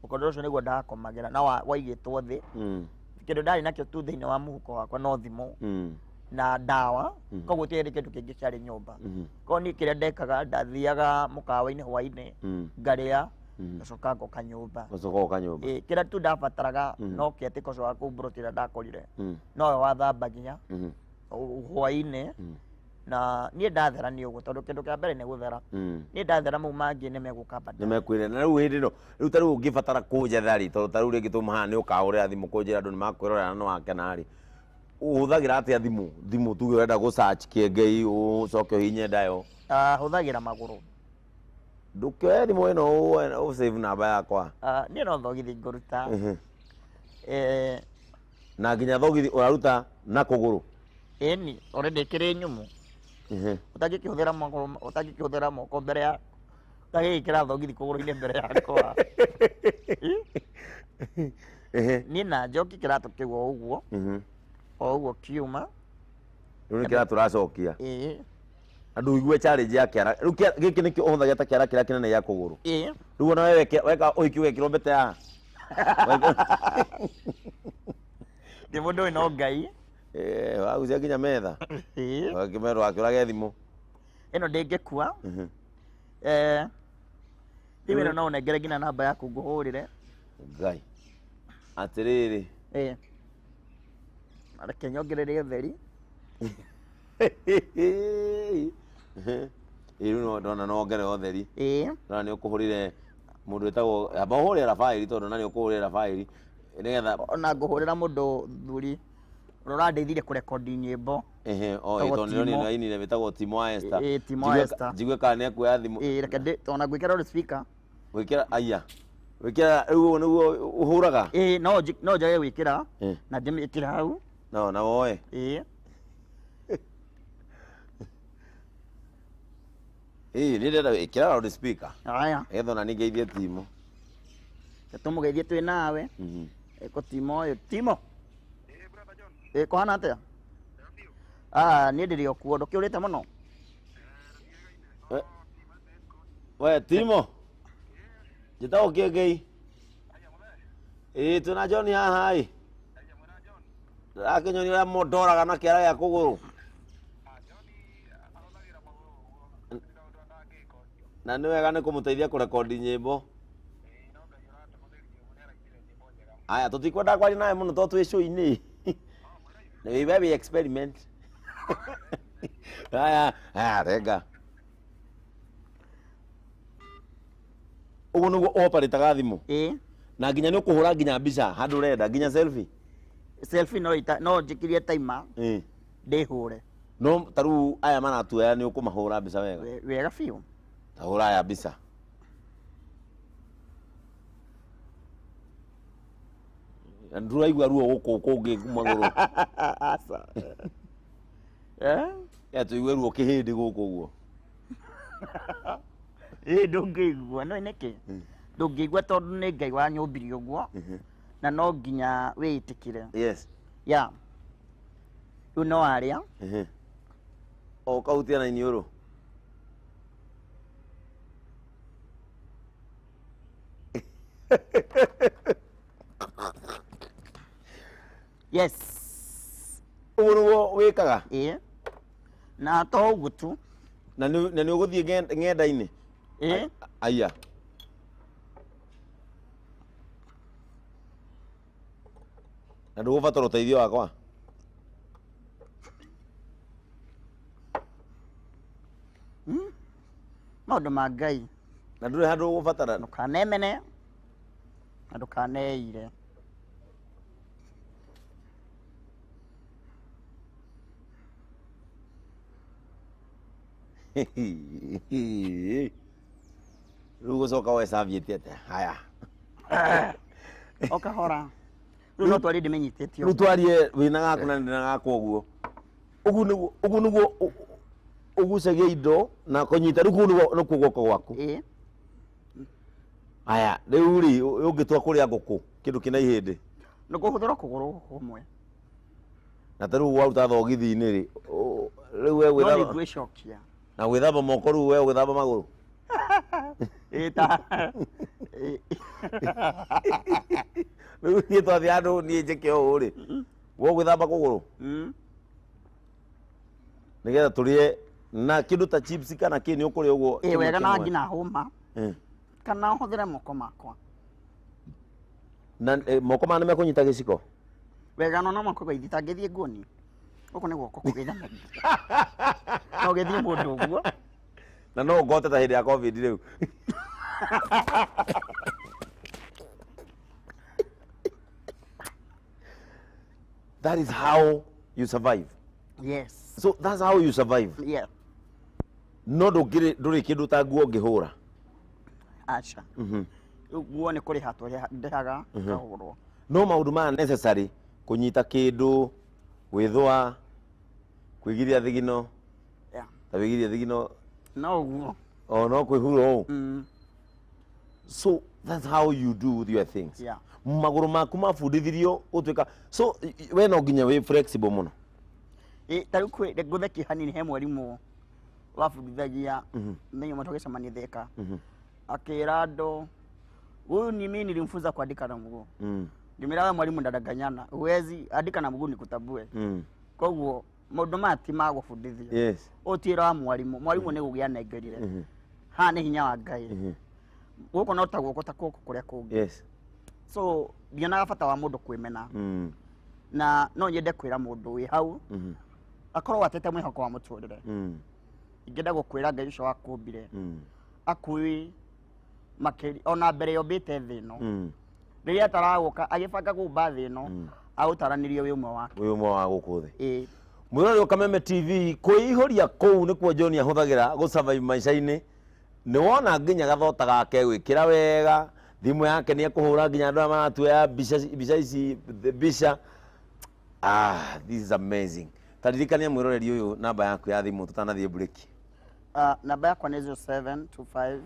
mukondoro ucio niguo ndakomagera na waigitwo thi kindu ndari nakio tu thiini wa muhuko wakwa no thimu na ndawa koguo tiari kindu kingi kiari nyumba koguo ni kiria ndekaga ndathiaga mukawa-ini hwaini ngaria gacoka ngoka nyumba kiria tu ndabataraga no kiatiko cio wa kumburutira ndakorire nowe wathamba nginya hwaini na nie ndatherania uguo tondu kindu kia mbere ni guthera nie ndathera mau mangi ni megukamba ni mekwire na riu hindi no riu taru ungibatara kunjetha ri tondu taru ringi tumahana ni ukahurira thimu kunjira andu ni makwirorera no wakena ri uhuthagira atia thimu tuge wenda gu search kiengei ucoke uhinye ndayo huthagira maguru nduke thimu ino save namba yakwa nie no thogithi nguruta na nginya thogithi uraruta na kuguru eni already kiri nyumu utangikihũthĩra maguru utangikihũthĩra moko mbere ya utagikira thogithi kuguru-ini mbere yakwa ni na njoki kiratu kiu uguo uguo kiuma riu ni kiratu racokia andu igue challenge ya kiara riu giki nikio uhuthagia ta kiara kiria kinene ya kuguru riu ona wewe weka uiki wekirwo mbete ya ndi mundu wina ngai wagucia nginya metha wakimerwo akiurage thimu ino ndingikua ino no unengere nginya namba yaku nguhurire ngai atiriri areke nyongerere utheri riu no ndona no ngere utheri na ni ukuhurire mundu wetagwo amba uhurira faili tondu na ni ukuhurira faili nigetha ona nguhurira mundu thuri urandeithirie kurekondi nyimbo tondu ni ainire wetagwo Timo Esther Timo Esther njigwe kana ni akuoya thimu reke ona gwikira speaker gwikira aya gwikira riu niguo uhuraga no njage gwikira na ndimikira hau na woe ni ndenda ikira loud speaker aya etho na ningeithie Timo tumugeithie twi nawe eko Timo uyu Timo brother John kuhana atia ni ndiri okuo ndukiurite muno We Timo. Jitao Kengei. Tuna John haha ĩ. Rakenyo ni ra modora kana kĩara gĩa kũgũrũ. Na nĩ wega nĩ kũmũteithia kũrekondi nyĩmbo. Aya tũtikwenda kwaria nawe mũno tondũ twĩ show-inĩ. Nĩ we experiment. Aya renga. Ugu nĩguo operate-ga thimũ. Na nginya nĩ ũkũhũra nginya mbica handũ ũrenda nginya selfie. Selfie no njikirie timer. Ndĩhũre. No taru aya manatuoya nĩ ũkũmahũra mbica wega. Wega biũ. Tahũra aya mbica. Ndũraigua ruo gũkũ kũngĩ magũrũ. Asa. Tũigue ruo kĩhĩndĩ gũkũ ũguo. Ndũngĩigua no nĩkĩ? Ndũngĩigua tondũ nĩ Ngai wanyũmbirie ũguo. Na no nginya wĩtĩkire. Yes. Ya. Rĩu no arĩa. O kautia na iniũrũ. Yes. Ũguo nĩguo wĩkaga? Na to ũguo tu. Na nĩ ũgũthiĩ ng'enda-inĩ? Aya. Na ndũgũbatara ũteithio wakwa? Maũndũ ma Ngai. Na ndũrĩ handũ ũgũbatara? Ndũkanemene. Na ndũkaneire. Rĩu gũcoka we cabiĩte atĩa? Haya. O kahora. Rĩu no twarie ndĩmenyitĩtio. Rĩu twarie wĩna gaku na ndĩna gakwa ũguo. Ũguo nĩguo ũgucagia indo na kũnyita rĩu kũu nĩkuo guoko gwaku. Haya, rĩu rĩ ũngĩtua kũrĩa ngũkũ kĩndũ kĩna ihĩndĩ. Nĩ kũhũthĩra kũgũrũ kũmwe. Na ta rĩu waruta thogithi-inĩ rĩ rĩu we gwĩthamba. No nĩngwĩcokia. Na gwĩthamba moko rĩu we gwĩthamba magũrũ. Ta. Rĩu niĩ twathiĩ handũ niĩ njĩke ũũ rĩ we gwĩthamba kũgũrũ. Nĩgetha tũrĩe na kĩndũ ta chips kana kĩ nĩ ũkũrĩa ũguo. Wega na nginya hũma. Kana hũthĩre moko makwa. Na moko ma nĩ mekũnyita gĩciko? Wega no moko gaithi tangĩthiĩ nguoni. Gũkũ nĩ guoko kũgeithana. No gĩthiĩ mũndũ ũguo. Na no ngote ta hĩndĩ ya COVID rĩu. That is how you survive. Yes. So that's how you survive. Yeah. No ndũrĩ kĩndũ ta nguo ngĩhũra. Acha. Nguo nĩ kũrĩ hatũ ndĩhaga kahũrwo. No maũndũ maya necessary kũnyita kĩndũ, gwĩthũa, kwĩgiria thigino. Ta wĩgiria thigino. No ũguo. No kwĩhura ũũ. So that's how you do with your things. Yeah. Magũrũ maku mabundithirio ũtuĩka. So we no nginya wĩ flexible mũno. Ta rĩu ngũtheki hanini he mwarimũ wabundithagia menyo matũgĩcemania Thika. Akĩra andũ huyu ni mimi nilimfunza kuandika na mguu. Ngĩmĩra mwalimu ndadanganyana. Huwezi andika na mguu nikutambue. Kwa hivyo maũndũ maya ti ma gũbundithio. Yes. Ũtira wa mwalimu nĩ gũgĩa nengerire. Ha nĩ hinya wa Ngai. Gũkũ no ta guoko ta kũkũ kũrĩa kũngĩ. Yes. So ndionaga bata wa mũndũ kwĩmena. Na no nyende kwĩra mũndũ wĩ hau. Akorwo atete mwĩhoko wa mũtũrĩre. Ingĩenda gũkwĩra Ngai ũcio wakũmbire. Akui makĩri ona mbere yombĩte thĩ ĩno. Rĩrĩa ataragũka agĩbanga gũmba thĩ ĩno aũtaranĩrio wĩ ũmwe wake. Wĩ ũmwe wa gũkũ thĩ. Mwĩrori wa Kameme TV kwĩihũria kũu nĩkuo John ahũthagĩra gũsurvive maica-inĩ. Nĩ wona nginya gathota gake gwĩkĩra wega, thimũ yake nĩ ekũhũra nginya andũ arĩa maratuoya mbica ici mbica. This is amazing. Taririkania mwĩroreri ũyũ namba yaku ya thimũ tũtanathiĩ break. Namba yakwa nĩ 0725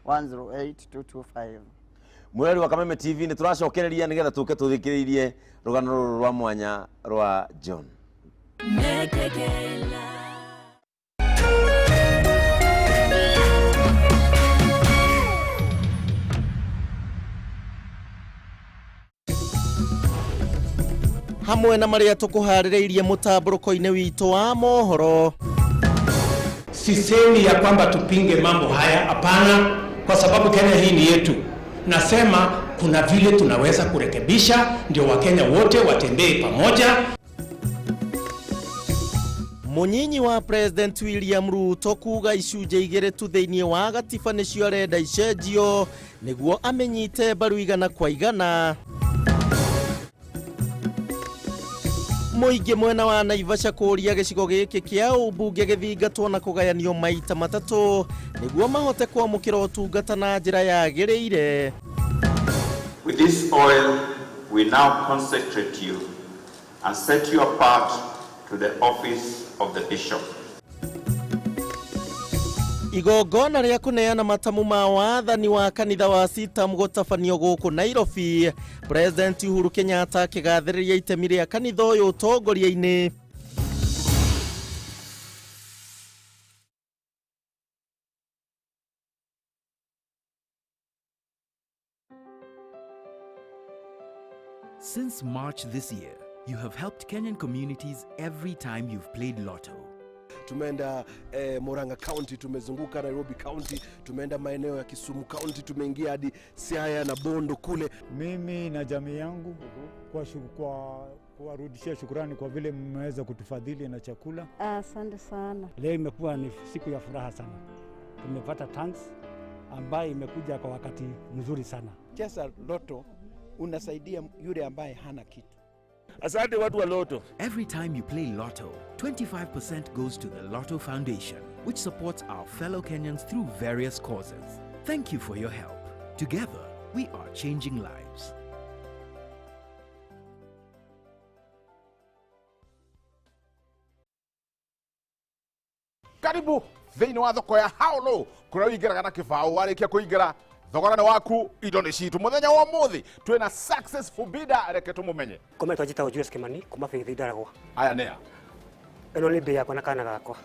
108 Mwĩrori wa Kameme TV nĩ tũracokereria nĩgetha tũke tũthikĩrĩirie rũgano rũrũ rwa mwanya rwa John. hamwe na maria tukuharireirie mutamburuko-ini witu wa mohoro. Sisemi ya kwamba tupinge mambo haya, hapana, kwa sababu Kenya hii ni yetu. Nasema kuna vile tunaweza kurekebisha ndio Wakenya wote watembee pamoja. Munyinyi wa President William Ruto kuga icunjĩ igĩrĩ tu thĩinĩ wa gatiba nĩcio arenda icenjio nĩguo amenyite mbaru igana kwa igana. Mũingĩ mwena wa Naivasha kũria gĩcigo gĩkĩ kĩa ũmbunge gĩthingatwo na kũgayanio maita matatũ nĩguo mahote kwamũkĩra ũtungata na njĩra yagĩrĩire. With this oil, we now consecrate you and set you apart to the office of the bishop. Igongona rĩa kũneana matamu ma wathani wa kanitha wa CITAM gũtabanio gũkũ Nairobi, President Uhuru Kenyatta akĩgathĩrĩria itemi rĩa kanitha ũyũ ũtongoria-inĩ. Since March this year, you have helped Kenyan communities every time you've played Lotto. Tumeenda Murang'a County, tumezunguka Nairobi County, tumeenda maeneo ya Kisumu County, tumeingia hadi Siaya na Bondo kule. Mimi na jamii yangu kwa kuwarudishia shukrani kwa vile mmeweza kutufadhili na chakula. Asante sana. Leo imekuwa ni siku ya furaha sana. Tumepata thanks ambayo imekuja kwa wakati mzuri sana. Cheza Lotto unasaidia yule ambaye hana kitu. Asante watu wa Lotto. Every time you play Lotto, 25% goes to the Lotto Foundation, which supports our fellow Kenyans through various causes. Thank you for your help. Together, we are changing lives. Karibu thĩinĩ wa thoko ya Howlow kũrĩa ũingĩraga na kĩbaũ warĩkia kũingĩra thogora nĩ waku indo nĩ citũ muthenya wa ũmũthĩ twĩna successful bidder reke tũmũmenye Kometwa njĩtagwo Julius Kimani kuma Faith Ndaragwa. Aya nĩa ĩno nĩ mbei yakwa na kana gakwa.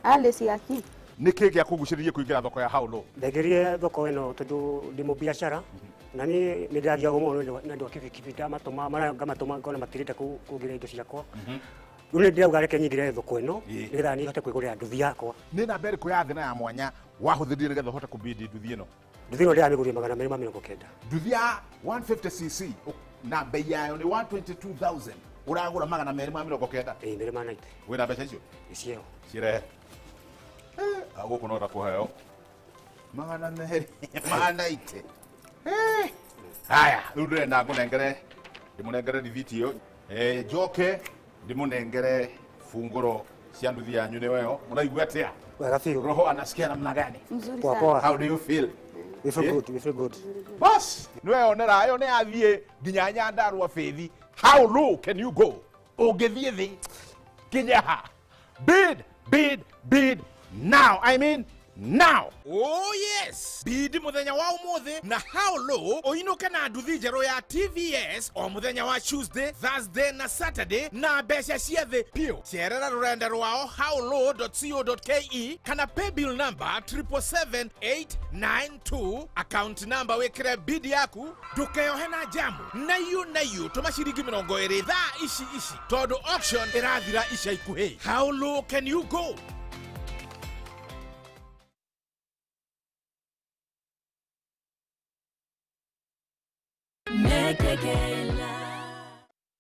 Alice yaki nĩkĩ gĩa kũgucĩrĩria kũingĩra thoko ya Howlow? Ndengerie thoko ĩno tondũ ndĩ mũbiacara na nĩ ndagia ũmwe na ndĩ kibikibi ndamatũma ngamatũma ngona matirĩte kũgĩra indo ciakwa. Rĩu nĩ ndĩrauga reke nyingĩre thoko ĩno nĩgetha niĩ hote kwĩgũrĩra nduthi yakwa. Nĩ namba ĩrĩkũ ya thĩ na ya mwanya wahũthĩrire nĩgetha ũhote kũbidi nduthi ĩno? Nduthi ĩno ndĩramĩgũrire 290. Nduthi ya 150cc na bei yayo nĩ 122,000 ũragũra 290. Ĩĩ 290. Wĩna mbeca icio? Icio. Cirehe. Gũkũ no ndakũheo 290. Haya, rĩu ndĩrenda ndĩmũnengere rithiti ĩyo. Njoke ndĩmũnengere funguro cia nduthi yanyu nĩ weyo. Mũraigua atĩa? Wega biũ. Roho anasikia namna gani? Mzuri sana. How do you feel? We feel good, we feel good. Boss, nĩweyonera yo nĩ athiĩ nginya Nyandarua Faith. How low can you go? Ũngĩthiĩ thĩ kinya ha? Bid now. I mean now. Oh yes, bidi muthenya wa umuthi na Howlow oinuke na nduthi njerũ ya TVS o muthenya wa Tuesday, Thursday na Saturday na mbeca cia thĩ piũ. Cerera rũrenda rwao howlow.co.ke kana paybill number 77892 account number wĩkĩre bidi yaku ndũkeyohe na jamu na yu tũma ciringi 20 thaa ici tondũ auction ĩrathira ica ikuhĩ. How low can you go?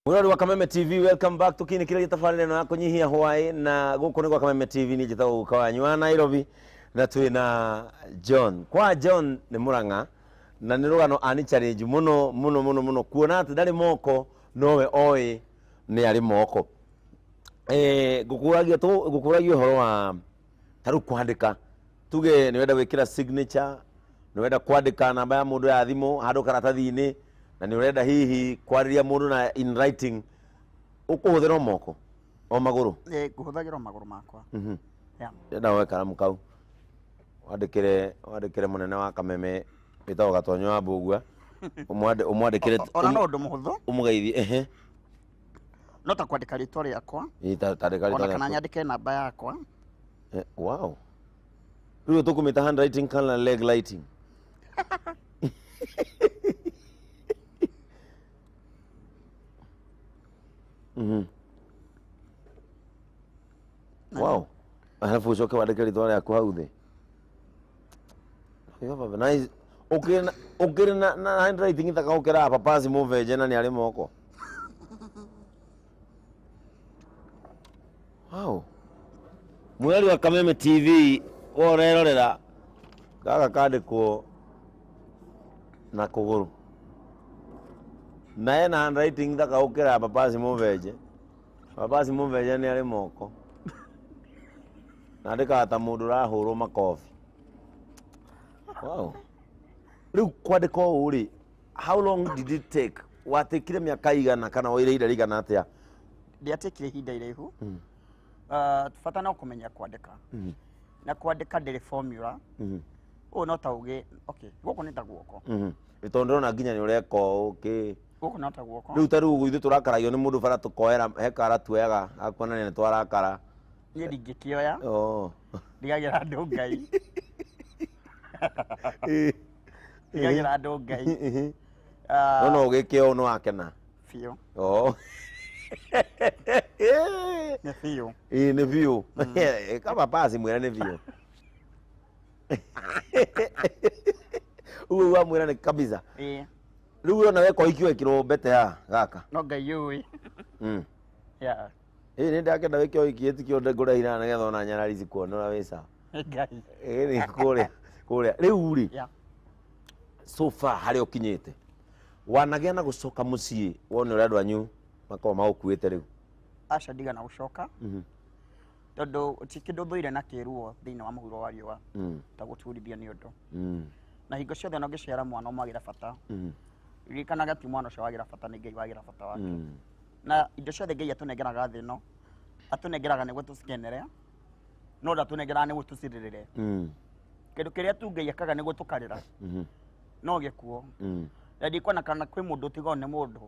Mwirori wa Kameme TV, welcome back to kini kile tafarile na kunyihia Hawaii na guko ni kwa Kameme TV ni jitao ukawanywa Nairobi na tuina John. Kwa John ni Murang'a na ni rugano ani challenge muno kuona ati ndari moko nowe oi ni ari moko. Gukuragia horo wa taru kwandika tuge ni wenda wikira signature ni wenda kwandika namba ya mundu ya thimu hado karatathi-ini na ni urenda hihi kwariria mundu na in writing ukuhuthira moko o maguru kuhuthagira maguru makwa ndenda we karamu kau wandikire munene wa Kameme witagwo Gatonyo wa Mbugua umwandikire ona no ndu muhuthu umugeithie no ta kwandika ritwa riakwa ona kana nyandike namba yakwa wow riu tukumita handwriting kana leg lighting Wow. Alafu ucoke wandike ritwa rĩaku hau thĩ. Nice. Ukiri na handwriting thaka ukira papazi muveje na ni ari moko. Wow. Mweri wa Kameme TV worerorera gaka kandikwo na kuguru. Na ena handwriting thaka ukira papazi muveje. Papazi muveje ni ari moko. Na ndika ta mundu rahurwo makofi. Wow. Riu kwandika uri, how long did it take? Watekire miaka igana kana oire ida rigana atia? Ndiatekire ihinda iraihu. Tubatana kumenya kwandika. Na kwandika ndiri formula. No ta uge, okay, goko nita guoko. Itondo na nginya ni ureko okay. Goko nita guoko. Riu taru guithu turakaragio ni mundu bara tukoera hekara tuega akona ni twarakara. Ni ndingikioya. Ndigagira andu Ngai. Ndigagira andu Ngai. No ugikio no akena. Fio. Ni fio. Ni fio. Kama pasi mwera ni fio. Uwe wa mwera ni kabisa. Riu na weko ikio ikiro bete ha gaka. No Ngai yui. Yeah. Ni ndakenda wekio ikieti ndegura ina na getho na nyarari cikuonora wisa. Ngai. Ni kuria. Riu ri. So far hari okinyete. Wanagia na gucoka mucii wone uri andu anyu makao magukuite riu. Aca ndiga na gucoka. Tondu tikindu thuire na kiruo thiini wa muhuro wa riua. Ta guturithia ni undu. Na hingo ciothe no ngiciara mwana umagira bata. Ririkanaga ti mwana ucio wagira bata ni Ngai wagira bata wake. Na indo ciothe Ngai atunengeraga thĩ ĩno atunengeraga nĩguo tũcikenere no ndatunengeraga nĩguo tũcirirĩre. Kĩndũ kĩrĩa tu Ngai ekaga nĩguo tũkarĩra no gĩkuo. Na ndikuona kana kwĩ mũndũ ũtigwo nĩ mũndũ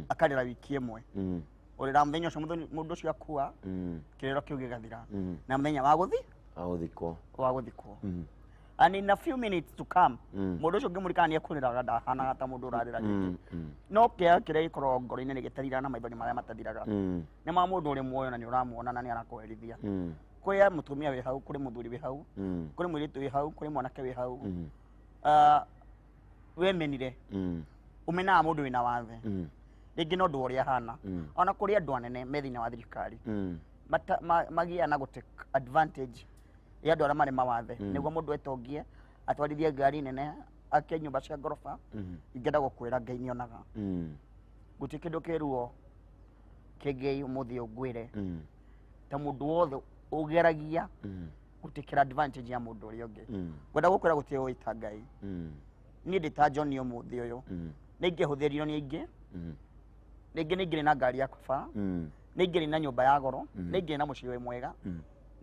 akarĩra wiki ĩmwe. Ũrĩra mũthenya ũcio mũndũ ũcio akua kĩrĩro kĩu gĩgathira na mũthenya wa gũthikwo. And in a few minutes to come mundu ucio ngimurika ni ekuriraga ndahanaga ta mundu urarira rĩngĩ. No kĩrĩa gĩkorwo ngoro-inĩ nĩ gĩtarira na maithori marĩa matathiraga. Nĩ ma mũndũ ũrĩ muoyo na nĩ ũramuona na nĩ arakũherithia. Kwĩ mũtumia wĩ hau, kũrĩ mũthuri wĩ hau, kũrĩ mũirĩtu wĩ hau, kũrĩ mwanake wĩ hau. Wemenire ũmenaga mũndũ wĩna wathe rĩngĩ no ndũ ũrĩa ahana. Ona kũrĩ andũ anene me thĩinĩ wa thirikari magia na gũtake advantage ya andũ arĩa marĩ mawathe nĩguo mũndũ etongie atwarithie ngari nene ake nyũmba cia ngoroba. Ingĩenda gũkwĩra Ngai nĩonaga. Gũtirĩ kĩndũ kĩruo kĩngĩ ũmũthĩ ũngwĩre ta mũndũ wothe ũgeragia gũtikĩra advantage ya mũndũ ũrĩa ũngĩ. Ngwenda gũkwĩra gũtirĩ ũita Ngai. Niĩ ndĩ ta John ũmũthĩ ũyũ nĩ ingĩhũthĩrirwo nĩ aingĩ. Rĩngĩ nĩ ingĩrĩ na ngari ya kũbara, nĩ ingĩrĩ na nyũmba ya goro, nĩ ingĩrĩ na mũciĩ mwega.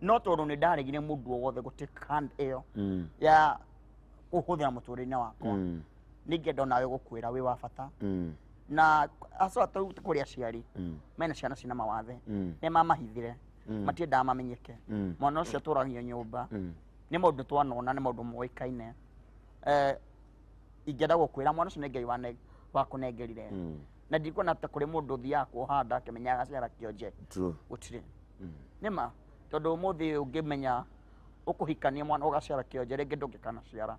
No tondũ nĩ ndaregire mũndũ o wothe gũtake hand ĩyo ya kũhũthĩra mũtũrĩre-inĩ wakwa. Nĩ ingĩenda onawe gũkwĩra wĩ wa bata. Na aca kũrĩ aciari mena ciana cina mawathe nĩ mamahithire matiendaga mamenyeke. Mwana ũcio atũragio nyũmba nĩ maũndũ twanona, nĩ maũndũ moĩkaine. Ingĩenda gũkwĩra mwana ũcio nĩ Ngai wakũnengerire. Na ndikuona ta kũrĩ mũndũ ũthiaga kũhanda akĩmenyaga aciara kĩonje. Gũtirĩ. Nĩma tondu ũmũthĩ ũngĩmenya ũkũhikania mwana ũgaciara kĩonje rĩngĩ ndũngĩkanaciara.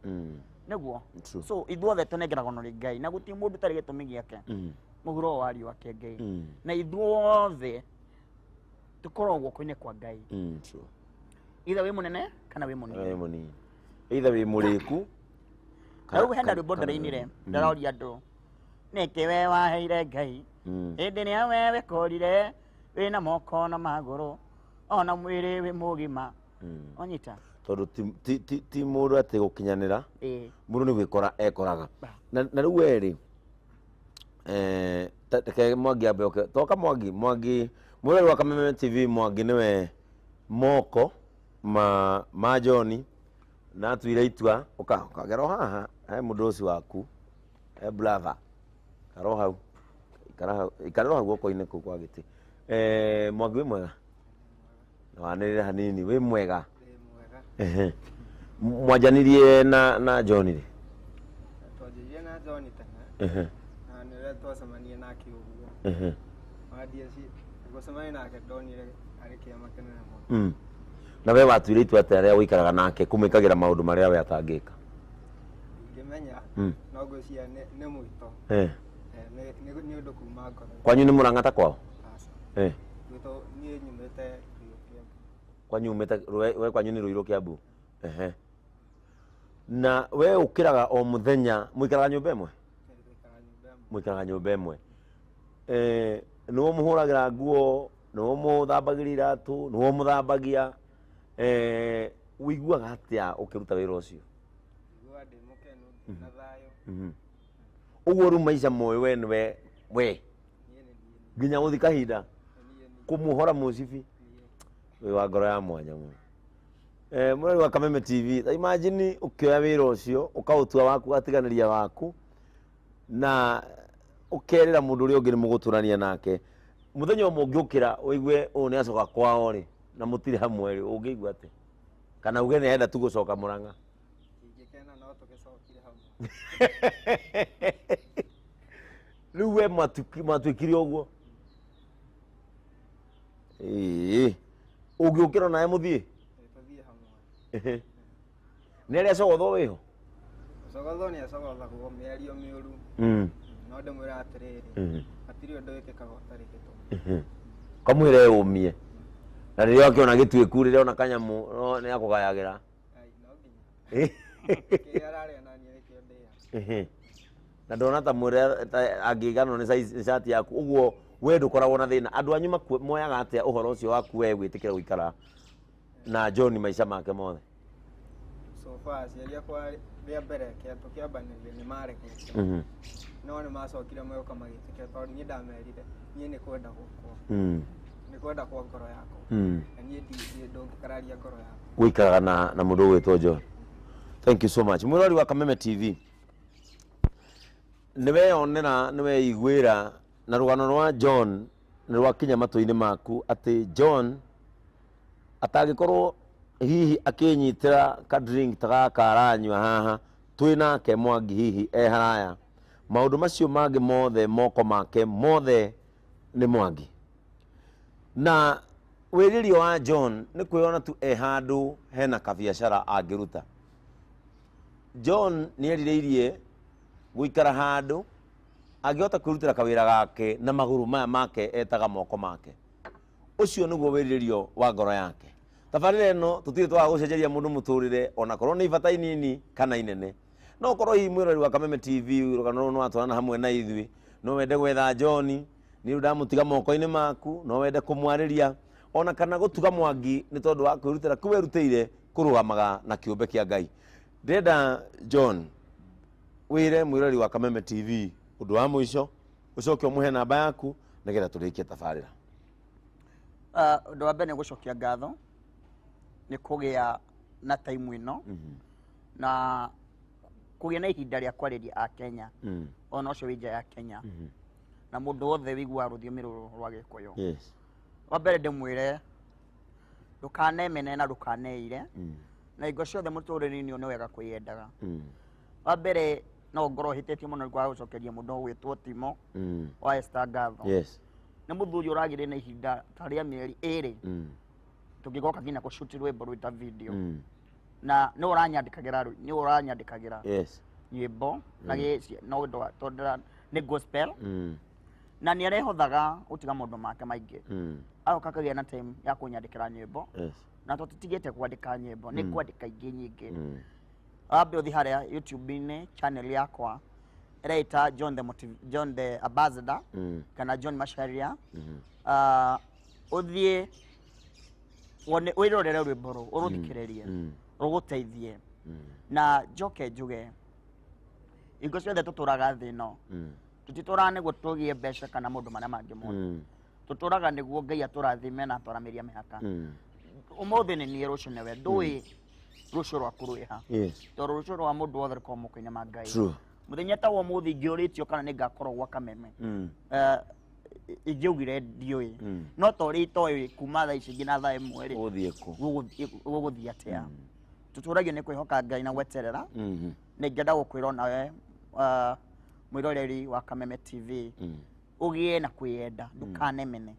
Nĩguo. So ithuothe tũnengeragwo nĩ Ngai na gũtirĩ mũndũ ũtarĩ gĩtũmi gĩake mũhuro wa riũa kĩa Ngai. Na ithuothe tũkoragwo guoko-inĩ kwa Ngai. Either wĩ mũnene kana wĩ mũnini. Either wĩ mũrĩku. Rĩu hena rwĩmbo ndĩrainire ndĩroria andũ nĩkĩ we waheire Ngai hĩndĩ nĩa we wĩkũrire wĩna moko na magũrũ ona mwĩrĩ wĩ mũgima. Onyita tondu ti mũndũ atĩ gũkinyanĩra mũndũ nĩ gwĩkora ekoraga. Na rĩu werĩ teke Mwangi ambe oke toka Mwangi mwĩrĩ wa Kameme TV Mwangi nĩwe moko ma John na tuire itua ukagero haha he mũndũ ũcio waku he brother karo hau ikara hau guoko-inĩ kũu kwa gĩtĩ. Mwangi wĩ mwega na wanĩrĩra hanini wĩ mwega? Mwanjanirie na John rĩ? Twanjĩrĩirie na John tene na nĩwe twacemanie nake ũguo. Wandia Gũcemania nake ndonire arĩ kĩama kĩnene mũno. Na we watuire itua atĩa rĩrĩa ũikaraga nake kũmwĩkagĩra maũndũ marĩa we atangĩka? Ingĩmenya no ngwĩciria nĩ mũito. Nĩ ũndũ kuma ngoro. Kwanyu nĩ Mũrang'a ta kwao? Niĩ nyumĩte Ruiru Kiambu. Kwanyu we kwanyu nĩ Ruiru Kiambu? Na we ũkĩraga o mũthenya mũikaraga nyũmba ĩmwe? Mũikaraga nyũmba ĩmwe. Nĩwe mũhũragĩra nguo, nĩwe mũthambagĩria iratũ, nĩwe mũthambagia, ũiguaga atĩa ũkĩruta wĩra ũcio? Njiguaga ndĩ mũkenu, na thayũ. Ũguo rĩu maica moĩ we nginya gũthi kahinda kũmuhora mũcibi wĩ wa ngoro ya mwanya mũno. Mũrori wa Kameme TV, ta imagine ũkĩoya wĩra ũcio ũkaũtua waku gatiganĩria waku na ũkerĩra mũndũ ũrĩa ũngĩ nĩ mũgũtũrania nake. Mũthenya ũmwe ũngĩũkĩra ũigue ũũ nĩ acoka kwao rĩ na mũtirĩ hamwe rĩ ũngĩigua atĩ? Kana uge nĩ arenda tu gũcoka Mũrang'a? Ingĩkena no tũgĩcokire hamwe. Rĩu we mwatuĩkire ũguo? Ũngĩũkĩra nawe mũthiĩ? Tũthiĩ hamwe. Nĩ arĩa acogothwo wĩho? Acogothwo nĩ acogothagwo mĩario mĩũru. No ndĩmwĩra atĩrĩrĩ, hatirĩ ũndũ wĩkĩkaga ũtarĩ gĩtũmi. Kamwĩre ũmie na rĩrĩa akĩona gĩtuĩku rĩrĩa ona kanyamũ nĩ akũgayagĩra. Kĩrĩa ararĩa naniĩ nĩkĩo ndĩaga. Na ndona ta mwĩre angĩiganwo nĩ cati yaku, ũguo we ndũkoragwo na thĩna. Andũ anyu moyaga atĩa ũhoro ũcio waku we gwĩtĩkĩra gũikara na John maica make mothe? So far aciari akwa rĩa mbere tũkĩambanĩria nĩ maregete, no nĩ macokire magĩũka magĩtĩkĩra tondũ niĩ ndamerire niĩ nĩ kwenda gũkwo, nĩ kwenda kwa ngoro yakwa, na niĩ ndũngĩkararia ngoro yakwa. Gũikaraga na mũndũ ũgwĩtwo John. Thank you so much. Mũrori wa Kameme TV, nĩweyonera nĩweiguĩra na rũgano rwa John nĩ rwakinya matũ-inĩ maku atĩ John atangĩkorwo hihi akĩnyitĩra ka drink ta gaka aranyua haha twĩ nake Mwangi hihi haraya, maũndũ macio mangĩ mothe moko make mothe nĩ Mwangi. Na wĩrĩrio wa John nĩ kwĩona tu handũ hena kabiacara angĩruta. John nĩ erirĩirie gũikara handũ angĩhota kwĩrutĩra kawĩra gake na magũrũ maya make etaga moko make. Ũcio nĩguo wĩrĩrio wa ngoro yake. Tabarĩra ĩno tũtirĩ twaga gũcenjeria mũndũ mũtũrĩre ona korwo nĩ ibata inini kana inene. No korwo hihi mwĩrori wa Kameme TV rũgano rũrũ nĩwatwarana hamwe na ithuĩ, no wende gwetha John, niĩ rĩu ndamũtiga moko-inĩ maku, no wende kũmwarĩria ona kana gũtuga Mwangi nĩ tondũ wa kwĩrutĩra kũu werutĩire kũrũgamaga na kĩũmbe kĩa Ngai. Ndĩrenda John wĩre mwĩrori wa Kameme TV ũndũ wa mũico ũcoke ũmũhe namba yaku nĩgetha tũrĩkie tabarĩra. Ũndũ wa mbere nĩ gũcokia ngatho nĩ kũgĩa na taimu ĩno na kũgĩa na ihinda rĩa kwarĩria a Kenya ona ũcio wĩ nja ya Kenya na mũndũ wothe wĩiguaga rũthiomi rũrũ rwa Gĩkũyũ. Wa mbere ndĩmwĩre ndũkanemene na ndũkaneire, na hingo ciothe mũtũrĩre-inĩ nĩ wega kwĩyendaga. Wa mbere no ngorwo hĩtĩtie mũno nĩ kwaga gũcokeria mũndũ ũgwĩtwo Timo wa Esther ngatho. Nĩ mũthuri ũragĩrĩ na ihinda ta rĩa mĩeri ĩrĩ tũngĩgoka nginya gũshuti rwĩmbo rwĩta video, na nĩ ũranyandĩkagĩra nyĩmbo na no tondũ nĩ gospel, na nĩ arehothaga gũtiga maũndũ make maingĩ, agoka akagĩa na time ya kũnyandĩkĩra nyĩmbo, na tũtitigĩte kwandĩka nyĩmbo, nĩ kwandĩka ingĩ nyingĩ. Wambe ũthi harĩa YouTube-inĩ channel yakwa ĩreita John the Ambassador kana John Macharia, ũthiĩ wĩrorere rwĩmbo rũu ũrũthikĩrĩrie rũgũteithie. Na njoke njuge hingo ciothe tũtũraga thĩ ĩno tũtitũraga nĩguo tũgĩe mbeca kana maũndũ marĩa mangĩ mothe, tũtũraga nĩguo Ngai atũrathime na atũramĩria mĩhaka. Ũmũthĩ nĩ niĩ, rũciũ nĩwe, ndũĩ rũciũ rwaku rwĩha, tondũ rũciũ rwa mũndũ wothe rũkoragwo moko-inĩ ma Ngai. Mũthenya ta wa ũmũthĩ ingĩũrĩtio kana nĩ ngakorwo gwa Kameme ingĩugire ndiũĩ, no ta ũrĩa itoĩ kuma thaa ici nginya thaa ĩmwe rĩ gũgũthiĩ atĩa. Tũtũragio nĩ kwĩhoka Ngai na gweterera. Nĩ ingĩenda gũkwĩra nawe mwĩroreri wa Kameme TV ugie na kwiyenda ndukanemene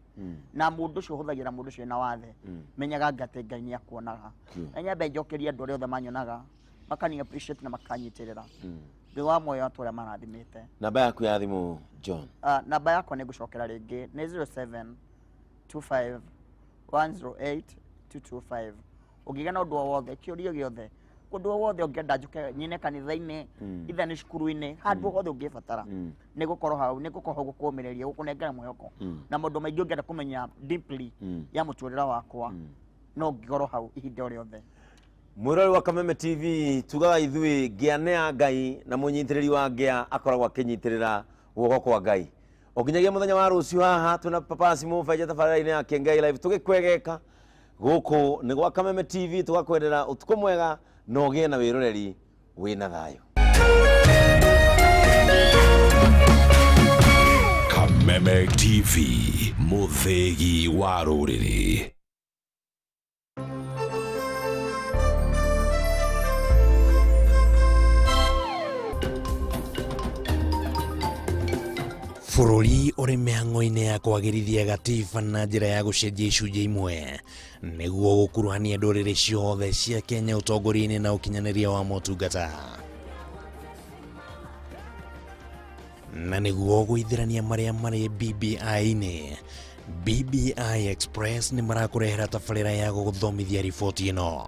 na mundu ucio huthagira mundu ucio na wathe menyaga ngate Ngai ni akuonaga na nyambe njokeria andu aria othe manyonaga makani appreciate na makanyitirira ndiwa moyo atu aria marathimite. Namba yaku ya thimu John? Namba yakwa ni gucokera ringi ni 0725 108 225. Ugiga na undu wothe kiurio giothe kundu wothe ungienda njuke nyine kanitha-ini itha ni cukuru-ini handu hothe ungibatara ni gukorwo hau ni gukorwo gukumireria gukunengera mwihoko na maundu maingi ungienda kumenya deeply ya muturira wakwa no ngigoro hau ihinda riothe. Mwirori wa Kameme TV tugaga ithui ngianea Ngai na munyitiriri wa ngia akoragwo akinyitirira guoko kwa Ngai. Okinyagia muthenya wa rucio haha tuna Papa Simon Faija tabarira-ini ya Ngai live tugikwegeka guku ni gwa Kameme TV tugakwendera utuko mwega no gie na wiroreri wina thayo. Kameme TV muthegi wa ruriri. Bururi uri mĩhang'o-inĩ ya kwagĩrithia gatiba na njĩra ya gũcenjia icunjĩ imwe nĩguo gũkuruhania ndũrĩrĩ ciothe cia Kenya ũtongoria-inĩ na ũkinyanĩria wa motungata na nĩguo gũithĩrania marĩa marĩ BBI-inĩ. BBI Express nĩ marakũrehera tabarĩra ya gũgũthomithia riboti ĩno.